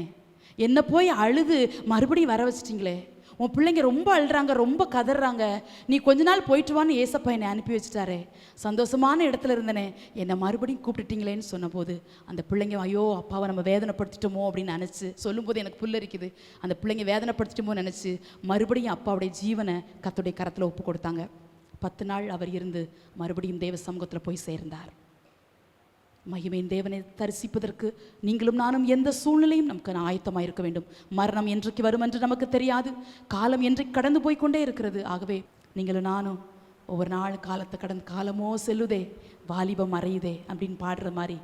என்னை போய் அழுது மறுபடியும் வர வச்சிட்டிங்களே, உன் பிள்ளைங்க ரொம்ப அழுறாங்க, ரொம்ப கதறாங்க, நீ கொஞ்ச நாள் போயிட்டு வான்னு ஏசப்பா என்னை அனுப்பி வச்சுட்டாரே, சந்தோஷமான இடத்துல இருந்தனே, என்னை மறுபடியும் கூப்பிட்டுட்டீங்களேன்னு சொன்னபோது அந்த பிள்ளைங்க ஐயோ அப்பாவை நம்ம வேதனைப்படுத்திட்டோமோ அப்படின்னு நினச்சி சொல்லும்போது எனக்கு புல்லரிக்குது. அந்த பிள்ளைங்க வேதனைப்படுத்திட்டோமோ நினச்சி மறுபடியும் அப்பாவுடைய ஜீவனை கர்த்தருடைய கரத்தில் ஒப்பு கொடுத்தாங்க. 10 நாள் அவர் இருந்து மறுபடியும் தேவ சமூகத்தில் போய் சேர்ந்தார். மகிமையின் தேவனை தரிசிப்பதற்கு நீங்களும் நானும் எந்த சூழ்நிலையும் நமக்கு ஆயத்தமாக இருக்க வேண்டும். மரணம் என்றைக்கு வரும் என்று நமக்கு தெரியாது. காலம் என்றைக்கு கடந்து போய்கொண்டே இருக்கிறது. ஆகவே நீங்களும் நானும் ஒவ்வொரு நாள் காலத்தை கடந்து, காலமோ செல்லுதே வாலிபம் மறையுதே அப்படின்னு பாடுற மாதிரி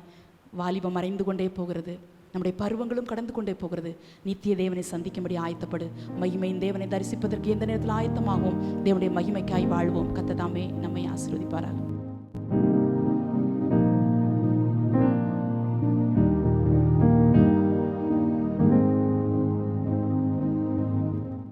வாலிபம் மறைந்து கொண்டே போகிறது. நம்முடைய பருவங்களும் கடந்து கொண்டே போகிறது. நித்திய தேவனை சந்திக்கும்படி ஆயத்தப்படு. மகிமையின் தேவனை தரிசிப்பதற்கு எந்த நேரத்தில் ஆயத்தமாகும். தேவனுடைய மகிமைக்காய் வாழ்வோம். கர்த்தர் தாமே நம்மை ஆசீர்வதிப்பாராக.